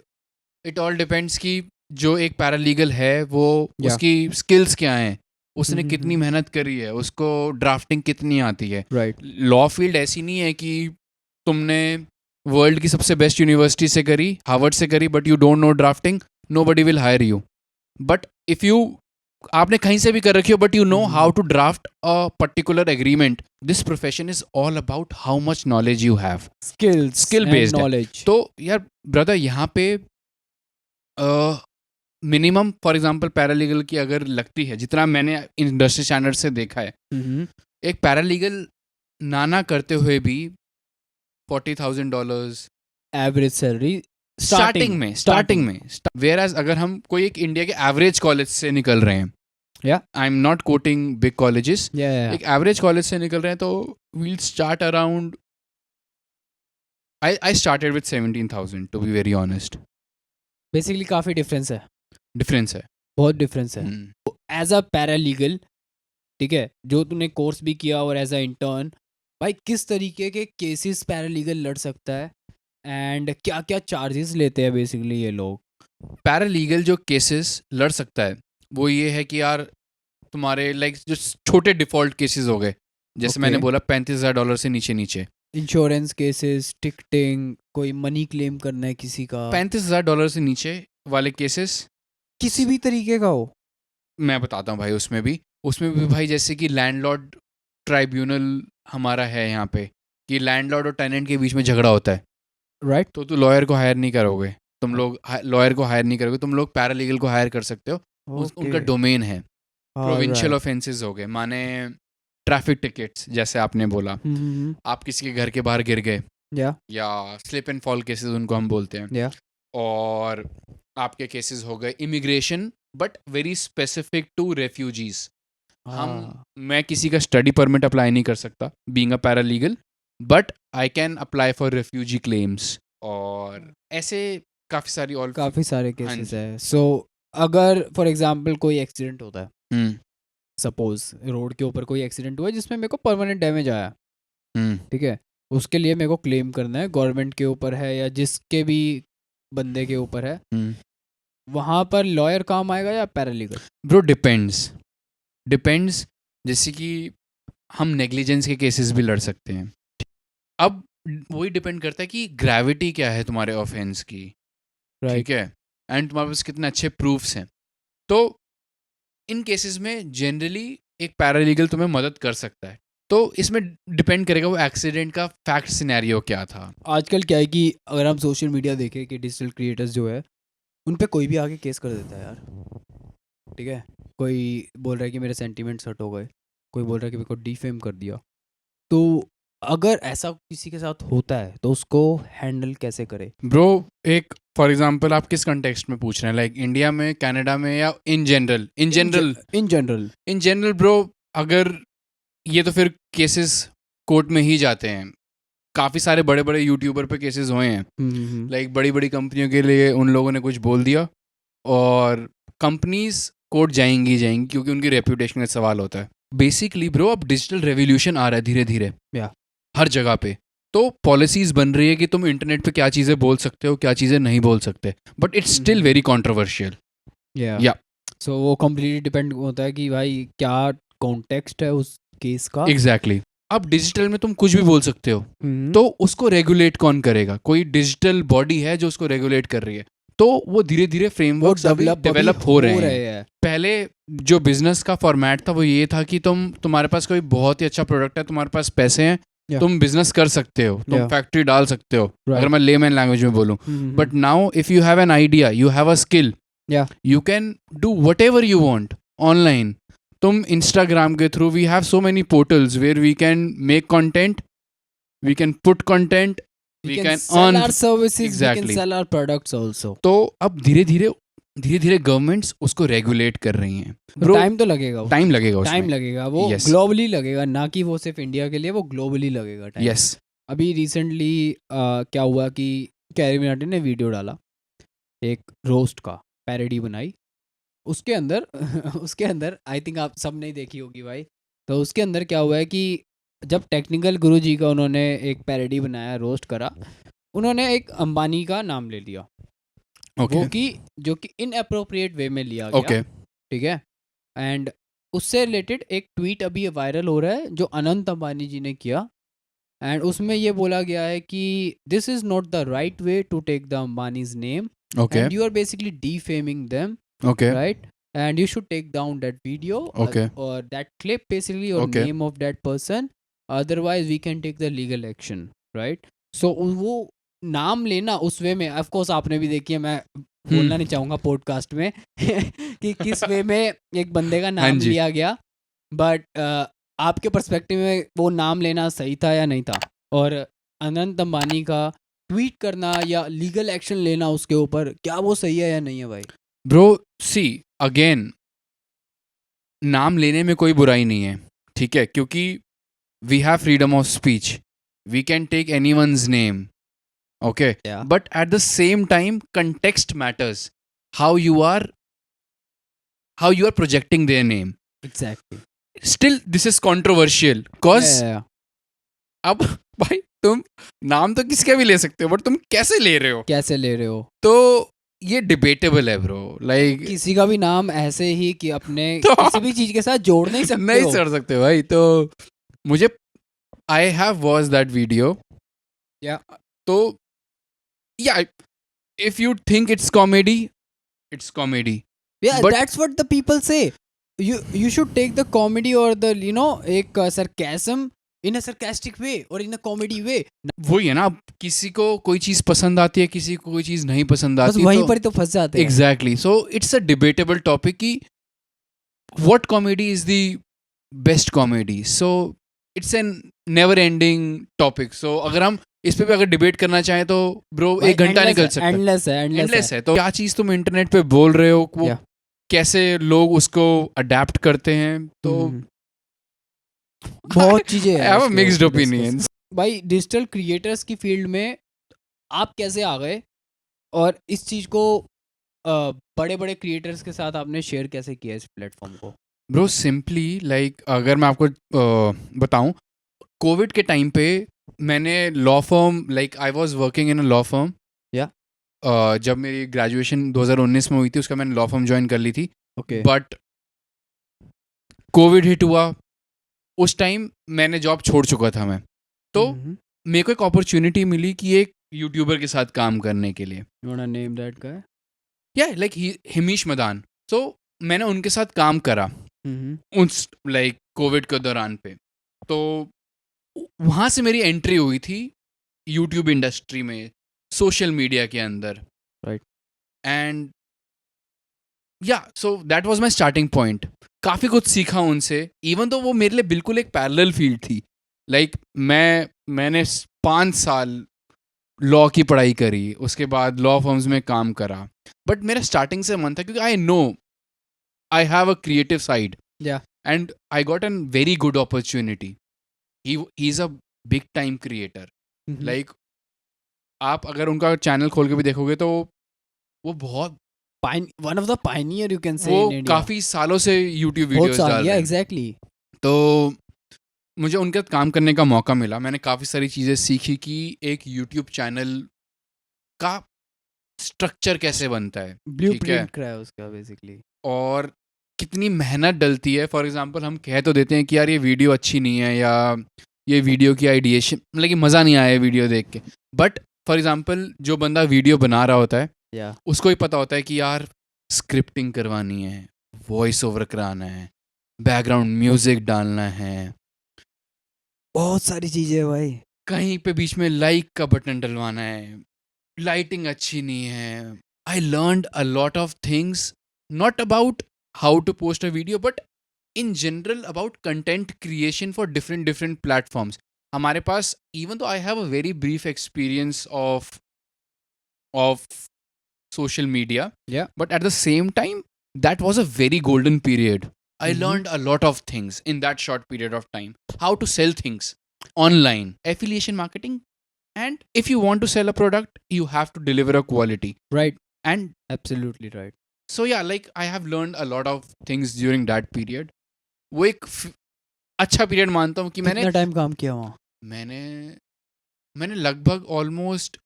it all depends कि जो एक पैरालीगल है वो Yeah. उसकी स्किल्स क्या हैं, उसने हम्म, कितनी मेहनत करी है, उसको ड्राफ्टिंग कितनी आती है। राइट। लॉ फील्ड ऐसी नहीं है कि तुमने वर्ल्ड की सबसे बेस्ट यूनिवर्सिटी से करी, हार्वर्ड से करी, but you don't know drafting, nobody will hire you. But if you आपने कहीं से भी कर रखी हो but you know how to draft a particular agreement, this profession is all about how much knowledge you have, skills skill based है। Knowledge. तो यार ब्रदर यहाँ पे मिनिमम फॉर एग्जांपल पैरालीगल की अगर लगती है, जितना मैंने इंडस्ट्री स्टैंडर्ड से देखा है, एक पैरालीगल नाना करते हुए भी $40,000 एवरेज सैलरी स्टार्टिंग में वेयर एज अगर हम कोई एक इंडिया के एवरेज कॉलेज से निकल रहे हैं, Yeah. I am not quoting big colleges, Yeah. एक एवरेज कॉलेज से निकल रहे हैं तो we'll start around, I started with 17,000 to be very honest. Basically काफ़ी डिफरेंस है, डिफरेंस है। बहुत डिफरेंस है। हम्म। एज अ पैरालीगल, ठीक है, जो तूने कोर्स भी किया और एज अ इंटर्न, भाई किस तरीके के केसेस पैरालीगल लड़ सकता है एंड क्या क्या चार्जेस लेते हैं बेसिकली ये लोग? पैरालीगल जो केसेस लड़ सकता है वो ये है कि यार तुम्हारे लाइक जो छोटे डिफॉल्ट केसेस हो गए, जैसे मैंने ओके। बोला $35,000 से नीचे नीचे। इंश्योरेंस केसेस, टिकटिंग, कोई मनी क्लेम करना है किसी का, $35,000 से नीचे वाले केसेस किसी भी तरीके का हो। मैं बताता हूँ भाई। उसमें भी भाई जैसे कि लैंडलॉर्ड ट्राइब्यूनल हमारा है यहाँ पे, कि लैंडलॉर्ड और टेनेंट के बीच में झगड़ा होता है, राइट। तो लॉयर को हायर नहीं करोगे तुम लोग, लॉयर को हायर नहीं करोगे तुम लोग, पैरालीगल को हायर कर सकते हो। ओके। उनका डोमेन है। Provincial alright. ऑफेंसेस हो गए, माने ट्रैफिक टिकट्स जैसे आपने बोला, आप किसी के घर के बाहर गिर गए, या या स्लिप एंड फॉल केसेस उनको हम बोलते हैं। या और आपके केसेस हो गए immigration, but very specific to refugees. हम मैं किसी का स्टडी परमिट अप्लाई नहीं कर सकता being a paralegal, but I can apply for refugee claims और ऐसे काफ़ी सारी और। काफ़ी सारे हाँ केसेस जी। है। सो अगर फॉर एग्जांपल कोई एक्सीडेंट होता है, हम्म सपोज रोड के ऊपर कोई एक्सीडेंट हुआ है जिसमें मेरे को परमानेंट डैमेज आया, हम्म ठीक है, उसके लिए मेरे को क्लेम करना है, गवर्नमेंट के ऊपर है या जिसके भी बंदे के ऊपर है, हम्म वहाँ पर लॉयर काम आएगा या पैरालीगल? Bro depends. जैसे कि हम नेग्लिजेंस के केसेस भी लड़ सकते हैं। अब वही डिपेंड करता है कि ग्रेविटी क्या है तुम्हारे ऑफेंस की, राइट। ठीक है, एंड तुम्हारे पास कितने अच्छे प्रूफ्स हैं। तो इन केसेस में जनरली एक पैरालीगल तुम्हें मदद कर सकता है। तो इसमें डिपेंड करेगा वो एक्सीडेंट का फैक्ट सिनेरियो क्या था। आजकल क्या है कि अगर हम सोशल मीडिया देखें कि डिजिटल क्रिएटर्स जो है उन पे कोई भी आके केस कर देता है यार, ठीक है। कोई बोल रहा है कि मेरे सेंटीमेंट्स हर्ट हो गए, कोई बोल रहा है कि मेरे को डिफेम कर दिया। तो अगर ऐसा किसी के साथ होता है तो उसको हैंडल कैसे करे? ब्रो एक फॉर एग्जांपल आप किस कंटेक्स्ट में पूछ रहे हैं, लाइक इंडिया में, कनाडा में, या in general? In general. General bro, अगर ये तो फिर केसेस कोर्ट में ही जाते हैं। काफ़ी सारे बड़े बड़े यूट्यूबर पे केसेस हुए हैं, लाइक बड़ी बड़ी कंपनियों के लिए उन लोगों ने कुछ बोल दिया और कंपनीज कोर्ट जाएंगी जाएंगी क्योंकि उनकी रेपुटेशन का सवाल होता है। बेसिकली ब्रो अब डिजिटल रेवोल्यूशन आ रहा है धीरे धीरे या हर जगह पे। तो पॉलिसीज बन रही है कि तुम इंटरनेट पे क्या चीज़ें बोल सकते हो, क्या चीज़ें नहीं बोल सकते, but it's still very controversial. या सो वो कम्प्लीटली डिपेंड होता है कि भाई क्या कॉन्टेक्स्ट है उस केस का। एग्जैक्टली। अब डिजिटल में तुम कुछ भी बोल सकते हो, हम्म। तो उसको रेगुलेट कौन करेगा? कोई डिजिटल बॉडी है जो उसको रेगुलेट कर रही है। तो वो धीरे धीरे फ्रेमवर्क्स डेवलप हो रहे हैं। पहले जो बिजनेस का फॉर्मेट था वो ये था कि तुम्हारे पास कोई बहुत ही अच्छा प्रोडक्ट है, तुम्हारे पास पैसे हैं, Yeah. तुम बिजनेस कर सकते हो, तुम Yeah. फैक्ट्री डाल सकते हो, Right. अगर मैं लेमैन लैंग्वेज में बोलूं। But now if you have an idea, you have a skill, Yeah. You can do whatever you want online. तुम इंस्टाग्राम के through, we have so many portals where we can make content, we can put content, we we can can sell earn. our services, we Exactly. can sell our products also. तो अब धीरे धीरे governments उसको regulate कर रही हैं। Bro, time तो लगेगा, टाइम लगेगा टाइम उसमें। लगेगा, वो Yes. ग्लोबली लगेगा, ना कि वो सिर्फ इंडिया के लिए, वो ग्लोबली लगेगा टाइम। यस। अभी रिसेंटली क्या हुआ कि कैरी मिनाटी ने वीडियो डाला एक रोस्ट का, पैरोडी बनाई उसके अंदर उसके अंदर आई थिंक आप सब नहीं देखी होगी भाई। तो उसके अंदर क्या हुआ है कि जब टेक्निकल गुरु जी का उन्होंने एक पैरोडी बनाया, रोस्ट करा, उन्होंने एक अंबानी का नाम ले लिया, वो कि जो कि इनअप्रोप्रिएट वे में लिया गया। ओके। ठीक है। एंड उससे रिलेटेड एक ट्वीट अभी वायरल हो रहा है जो अनंत अंबानी जी ने किया, एंड उसमें ये बोला गया है कि this is not the right way to take the Ambanis name, okay. And you are basically defaming them, okay. right? And you should take down that video, Okay. or that clip basically, or Okay. name of that person, otherwise we can take the legal action, right? So वो नाम लेना उस वे में, of course आपने भी देखी है, मैं बोलना नहीं चाहूँगा पॉडकास्ट में कि किस वे में एक बंदे का नाम जी। लिया गया, बट आपके पर्सपेक्टिव में वो नाम लेना सही था या नहीं था? और अनंत अंबानी का ट्वीट करना या लीगल एक्शन लेना उसके ऊपर, क्या वो सही है या नहीं है भाई? ब्रो सी अगेन, नाम लेने में कोई बुराई नहीं है, ठीक है, क्योंकि we have freedom of speech, we can take anyone's name, okay, Yeah. But at the same time context matters, how you are projecting their name. Exactly. Still this is controversial because Yeah. अब भाई तुम नाम तो किसका भी ले सकते हो, बट तुम कैसे ले रहे हो? कैसे ले रहे हो? तो ये डिबेटेबल है ब्रो, लाइक किसी का भी नाम ऐसे ही कि अपने तो किसी भी चीज के साथ जोड़ नहीं सकते नहीं हो। कर सकते भाई। तो मुझे I have watch that video. Yeah. तो या if you think it's comedy, it's comedy. Yeah, But- that's what the people say. You should take the comedy or the एक sarcasm in a sarcastic way or in a comedy way. वही है ना, अब किसी को कोई चीज पसंद आती है, किसी को कोई चीज नहीं पसंद बस आती, वहीं तो पर ही तो फंस जाते हैं। Exactly. So it's a debatable topic कि what comedy is the best comedy. So it's an never ending topic. So अगर हम इस पे भी अगर डिबेट करना चाहें तो ब्रो भाई, एक घंटा endless निकल है, सकता है। endless है, endless एंडलेस है। है। तो क्या चीज तुम इंटरनेट पे बोल रहे हो, वो Yeah. कैसे लोग उसको अडेप्ट करते हैं, तो हम्म। बहुत चीजें आई हैं हैव अ उसके मिक्स्ड ऊपर discuss। ओपिनियंस। भाई डिजिटल क्रिएटर्स की फील्ड में आप कैसे आ गए और इस चीज को बड़े बड़े क्रिएटर्स के साथ आपने शेयर कैसे किया इस प्लेटफॉर्म को? ब्रो सिंपली लाइक अगर मैं आपको बताऊं, कोविड के टाइम पे मैंने law firm, like I was working in a law firm. Yeah. जब मेरी ग्रेजुएशन 2019 में हुई थी, उसका मैंने लॉ फर्म ज्वाइन कर ली थी। ओके। बट कोविड हिट हुआ, उस टाइम मैंने जॉब छोड़ चुका था मैं। तो मेरे को एक अपॉर्चुनिटी मिली कि एक यूट्यूबर के साथ काम करने के लिए। You wanna name that guy? या लाइक हिमीश मदान। तो मैंने उनके साथ काम करा उस लाइक कोविड के दौरान पे। तो वहाँ से मेरी एंट्री हुई थी यूट्यूब इंडस्ट्री में, सोशल मीडिया के अंदर। Right. एंड या so that was my starting point. काफ़ी कुछ सीखा उनसे, इवन तो वो मेरे लिए बिल्कुल एक पैरेलल फील्ड थी। लाइक मैंने 5 साल लॉ की पढ़ाई करी, उसके बाद लॉ फर्म्स में काम करा। बट मेरा स्टार्टिंग से मन था, क्योंकि I know I have a creative side. Yeah. And I got N very good opportunity. He is a big time creator. Like आप अगर उनका चैनल खोल के भी देखोगे तो वो बहुत one of the pioneer you can say वो in India. काफ़ी सालों से यूट्यूब बहुत वीडियोस डाल साल, रहे yeah, हैं। exactly. तो मुझे उनके साथ काम करने का मौका मिला। मैंने काफ़ी सारी चीज़ें सीखी कि एक यूट्यूब चैनल का स्ट्रक्चर कैसे बनता है, ठीक है, Blueprint करा है उसका basically. और कितनी मेहनत डलती है। फॉर एग्जांपल हम कह तो देते हैं कि यार ये वीडियो अच्छी नहीं है, या ये वीडियो की आइडिएशन, मतलब कि मज़ा नहीं आया वीडियो देख के। बट फॉर एग्जांपल जो बंदा वीडियो बना रहा होता है, Yeah. उसको ही पता होता है कि यार स्क्रिप्टिंग करवानी है, वॉइस ओवर कराना है, बैकग्राउंड म्यूजिक डालना है, बहुत सारी चीजें है भाई। कहीं पे बीच में लाइक का बटन डलवाना है, लाइटिंग अच्छी नहीं है। I learned a lot of things, not about how to post a video, but in general about content creation for different different platforms. हमारे पास, even though I have a very brief experience of social media, Yeah. but at the same time that was a very golden period. I Mhm. learned a lot of things in that short period of time. How to sell things online, affiliation marketing, and if you want to sell a product, you have to deliver a quality. Right. And Absolutely right. so yeah, like I have learned a lot of things during that period. वो एक अच्छा period मानता हूँ कि कितना time काम किया वहाँ? मैंने लगभग ऑलमोस्ट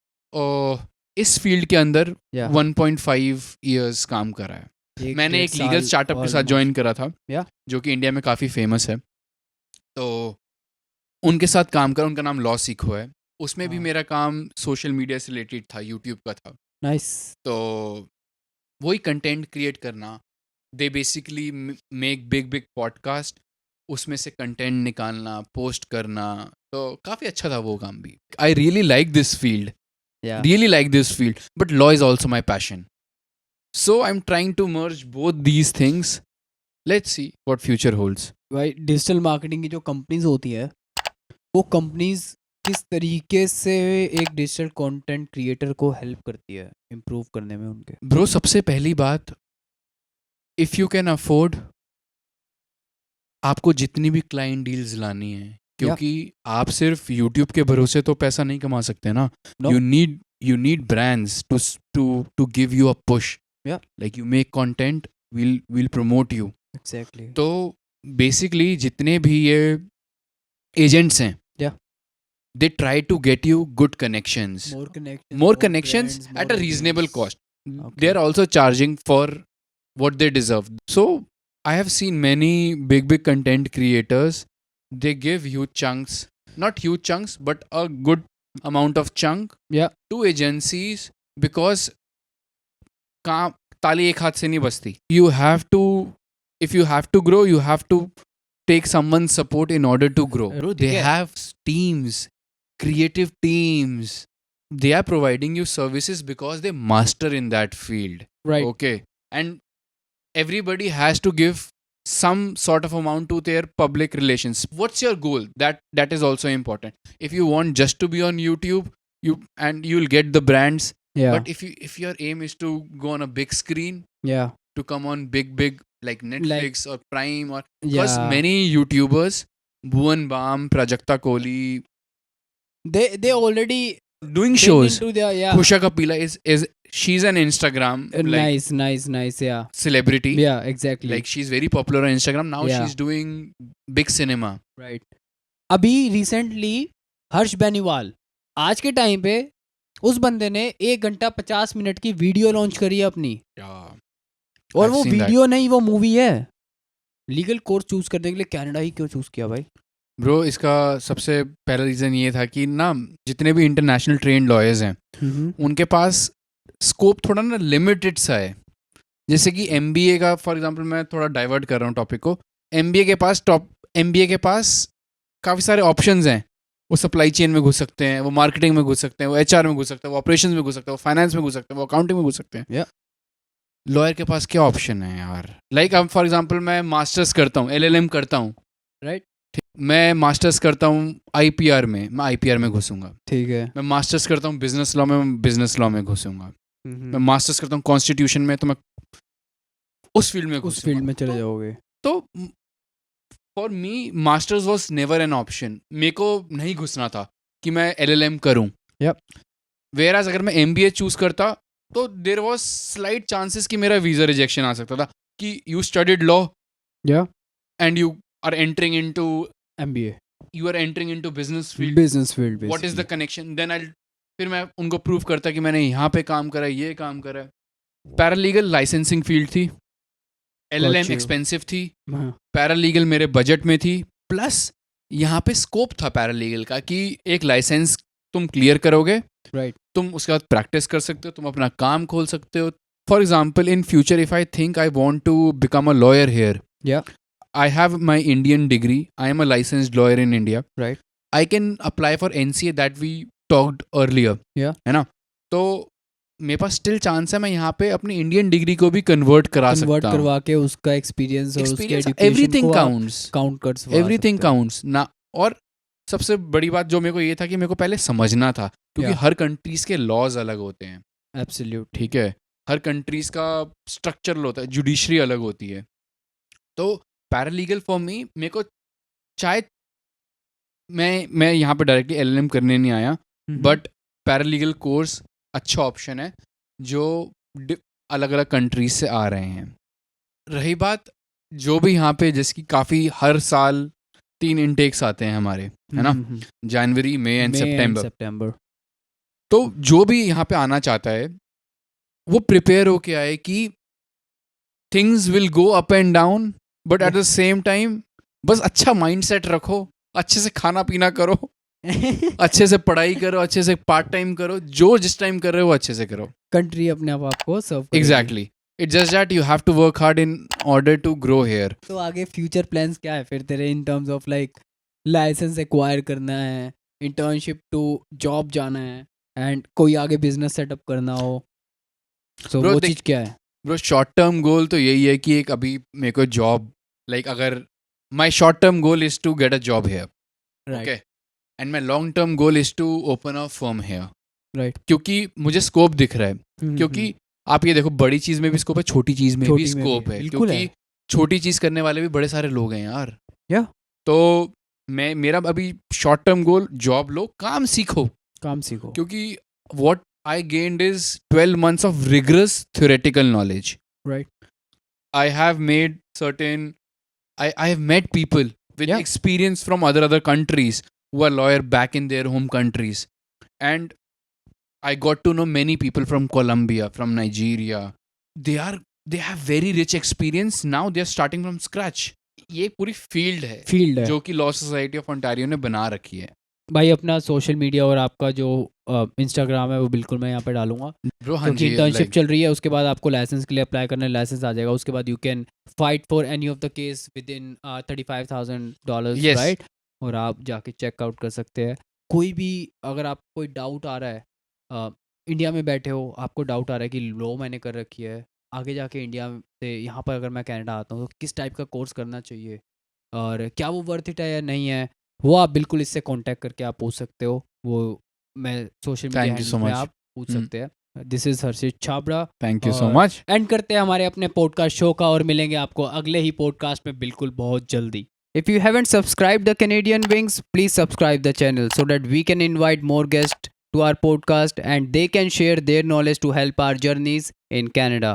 इस फील्ड के अंदर Yeah. 1.5 इयर्स काम करा है। मैंने एक लीगल स्टार्टअप के साथ ज्वाइन करा था, Yeah. जो कि इंडिया में काफ़ी फेमस है। तो उनके साथ काम करा, उनका नाम लॉ सीखो है। उसमें भी हाँ। मेरा काम सोशल मीडिया से रिलेटेड था, यूट्यूब का था। नाइस। तो वही कंटेंट क्रिएट करना, they basically make big big podcast, उसमें से कंटेंट निकालना, पोस्ट करना। तो काफ़ी अच्छा था वो काम भी। I really like this field, Yeah. really like this field, but law is also my passion. So I'm trying to merge both these things. Let's see what future holds. भाई डिजिटल मार्केटिंग की जो companies होती है, वो companies किस तरीके से एक डिजिटल कंटेंट क्रिएटर को हेल्प करती है इम्प्रूव करने में उनके? Bro, सबसे पहली बात, if you can afford, आपको जितनी भी क्लाइंट डील्स लानी है, क्योंकि आप सिर्फ यूट्यूब के भरोसे तो पैसा नहीं कमा सकते ना। No. You need brands to give you a push. Yeah. Like you make content, we'll promote you. Exactly. तो बेसिकली जितने भी ये एजेंट्स हैं, Yeah. they try to get you good connections, more connections friends, at more a reasonable audience. cost. Okay. They're also charging for what they deserve. So I have seen many big content creators, they give huge chunks, not huge chunks, but a good amount of chunk Yeah. to agencies, because काम ताली एक हाथ से नहीं बजती. You have to, if you have to grow, you have to take someone's support in order to grow. Bro, they ठीक है. have teams, creative teams. They are providing you services because they master in that field. Right. Okay. And everybody has to give some sort of amount to their public relations. What's your goal? That is also important. If you want just to be on YouTube, you'll get the brands. Yeah. But if your aim is to go on a big screen, Yeah. to come on big like Netflix or Prime, or because Yeah. many YouTubers, Bhuvan Bam, Prajakta Kohli, They already doing been shows. into their Kusha Kapila is she's an Instagram like nice. Yeah. celebrity. Yeah. Exactly. Like she's very popular on Instagram now. Yeah. She's doing big cinema. Right. अभी recently Harsh Beniwal, आज के time पे उस बंदे ने 1 घंटा 50 minute की video launch करी है अपनी, और I've वो seen that. वीडियो नहीं, वो मूवी है. लीगल कोर्स चूज करने के लिए कनाडा ही क्यों चूज किया भाई? ब्रो, इसका सबसे पहला रीज़न ये था कि ना जितने भी इंटरनेशनल ट्रेंड लॉयर्स हैं उनके पास स्कोप थोड़ा ना लिमिटेड सा है. जैसे कि MBA का, फॉर एग्जांपल, मैं थोड़ा डाइवर्ट कर रहा हूँ टॉपिक को. MBA के पास काफ़ी सारे ऑप्शंस हैं. वो सप्लाई चेन में घुस सकते हैं, वो मार्केटिंग में घुस सकते हैं, वो HR में घुस सकते हैं, वो ऑपरेशंस में घुस सकते हैं, वो फाइनेंस में घुस सकते हैं, वो अकाउंटिंग में घुस सकते हैं. Yeah. लॉयर के पास क्या ऑप्शन है यार? लाइक अब फॉर एग्जांपल मैं मास्टर्स करता हूँ, LLM करता हूँ, राइट. मैं मास्टर्स करता हूँ IPR में, मैं IPR में घुसूंगा. ठीक है. मैं मास्टर्स करता हूँ बिजनेस लॉ में, मैं बिजनेस लॉ में घुसूंगा. मैं मास्टर्स करता हूँ कॉन्स्टिट्यूशन में, तो मैं उस फील्ड में उस फील्ड में चले जाओगे. तो for me masters was never an option. मेरे को नहीं घुसना था कि मैं LLM करूँ. Yep. वेराज अगर मैं MBA चूज करता तो देयर वाज स्लाइट चांसेस कि मेरा वीजा रिजेक्शन आ सकता था कि you studied law Yeah. And you are entering into MBA. You are entering into business field. Business field. What is the connection? Then I, फिर मैं उनको प्रूव करता कि मैंने यहाँ पे काम करा है, ये काम करा है. पैरालीगल लाइसेंसिंग फील्ड थी, LLM you. एक्सपेंसिव थी, हाँ. पैरालीगल मेरे बजट में थी, प्लस यहाँ पे स्कोप था पैरालीगल का कि एक लाइसेंस तुम क्लियर करोगे, राइट. तुम उसके बाद प्रैक्टिस कर सकते हो, तुम अपना काम खोल सकते हो. For example, in future if I think I want to become a lawyer here, Yeah. I have my Indian degree, I am a licensed lawyer in India, Right. I can apply for NCA that we talked earlier. Yeah. है ना? तो मेरे पास still chance है, मैं यहाँ पे अपनी Indian degree को भी कन्वर्ट करा सकता हूँ. करवा के उसका एक्सपीरियंस और उसके एजुकेशन एवरीथिंग काउंट्स, काउंट कर एवरीथिंग काउंट्स ना. और सबसे बड़ी बात जो मेरे को ये था कि मेरे को पहले समझना था, क्योंकि Yeah. हर कंट्रीज के लॉज अलग होते हैं. एब्सोल्यूट. ठीक है, हर कंट्रीज का स्ट्रक्चर होता है, जुडिशरी अलग होती है. तो पैरालीगल फॉर मी, मेरे को चाहे मैं यहाँ पे डायरेक्टली LLM करने नहीं आया, बट पैरालीगल कोर्स अच्छा ऑप्शन है जो अलग अलग कंट्रीज से आ रहे हैं. रही बात जो भी यहाँ पे, जिसकी काफ़ी हर साल 3 इनटेक्स आते हैं हमारे, है ना, जनवरी, मई एंड सितंबर. तो जो भी यहाँ पे आना चाहता है वो प्रिपेयर होके आए कि things will go up and down, but at the same time बस अच्छा माइंडसेट रखो, अच्छे से खाना पीना करो, अच्छे से पढ़ाई करो, अच्छे से पार्ट टाइम करो, जो जिस टाइम कर रहे हो अच्छे से करो. कंट्री अपने आप को सर्व करेगी. Exactly. It's just that you have to work hard in order to grow here. तो आगे फ्यूचर प्लान्स क्या है फिर तेरे, in terms of like license acquire करना है, इंटर्नशिप टू जॉब जाना है, एंड कोई आगे बिजनेस सेटअप करना हो, सो Bro, वो चीज़ क्या है? ब्रो, शॉर्ट टर्म गोल तो यही है कि एक अभी मेरे को जॉब, लाइक अगर my short term goal is to get a job here, okay, and my long term goal is to open a firm here. Right. क्योंकि मुझे स्कोप दिख रहा है, क्योंकि आप ये देखो, बड़ी चीज में भी स्कोप है, छोटी चीज में भी स्कोप है, क्योंकि छोटी चीज करने वाले भी बड़े सारे लोग हैं यार. तो मेरा अभी शॉर्ट टर्म गोल, जॉब लो, काम सीखो, क्योंकि what I gained is 12 months of rigorous theoretical knowledge. Right. I have made certain, I have met people with experience from other countries who are lawyer back in their home countries. And I got to know many people from Colombia, from Nigeria. They have very rich experience. Now they are starting from scratch. ये एक पूरी field है field है जो कि law society of Ontario ने बना रखी है. भाई. अपना सोशल मीडिया और आपका जो इंस्टाग्राम है वो बिल्कुल मैं यहाँ पे डालूंगा, ब्रो हाँ क्योंकि जी, इंटर्नशिप like चल रही है. उसके बाद आपको लाइसेंस के लिए अप्लाई करना है, लाइसेंस आ जाएगा. उसके बाद you can fight for any of the case with in $35,000, yes, right. और आप जाके चेकआउट कर सकते हैं. कोई भी अगर आपको कोई डाउट आ रहा है, इंडिया में बैठे हो, आपको डाउट आ रहा है कि लॉ मैंने कर रखी है, आगे जाके इंडिया से यहाँ पर अगर मैं कनाडा आता हूँ तो किस टाइप का कोर्स करना चाहिए और क्या वो वर्थ इट है या नहीं है, वो आप बिल्कुल इससे कांटेक्ट करके आप पूछ सकते हो. वो मैं social media thank you so handles में much. आप पूछ सकते हैं. This is Harshit Chhabra. Thank you so और much. एंड करते हैं हमारे अपने पॉडकास्ट शो का और मिलेंगे आपको अगले ही पॉडकास्ट में बिल्कुल बहुत जल्दी. If you haven't subscribed the Canadian Wings, please subscribe the channel so that we can invite more guests to our podcast and they can share their knowledge to help our journeys in Canada.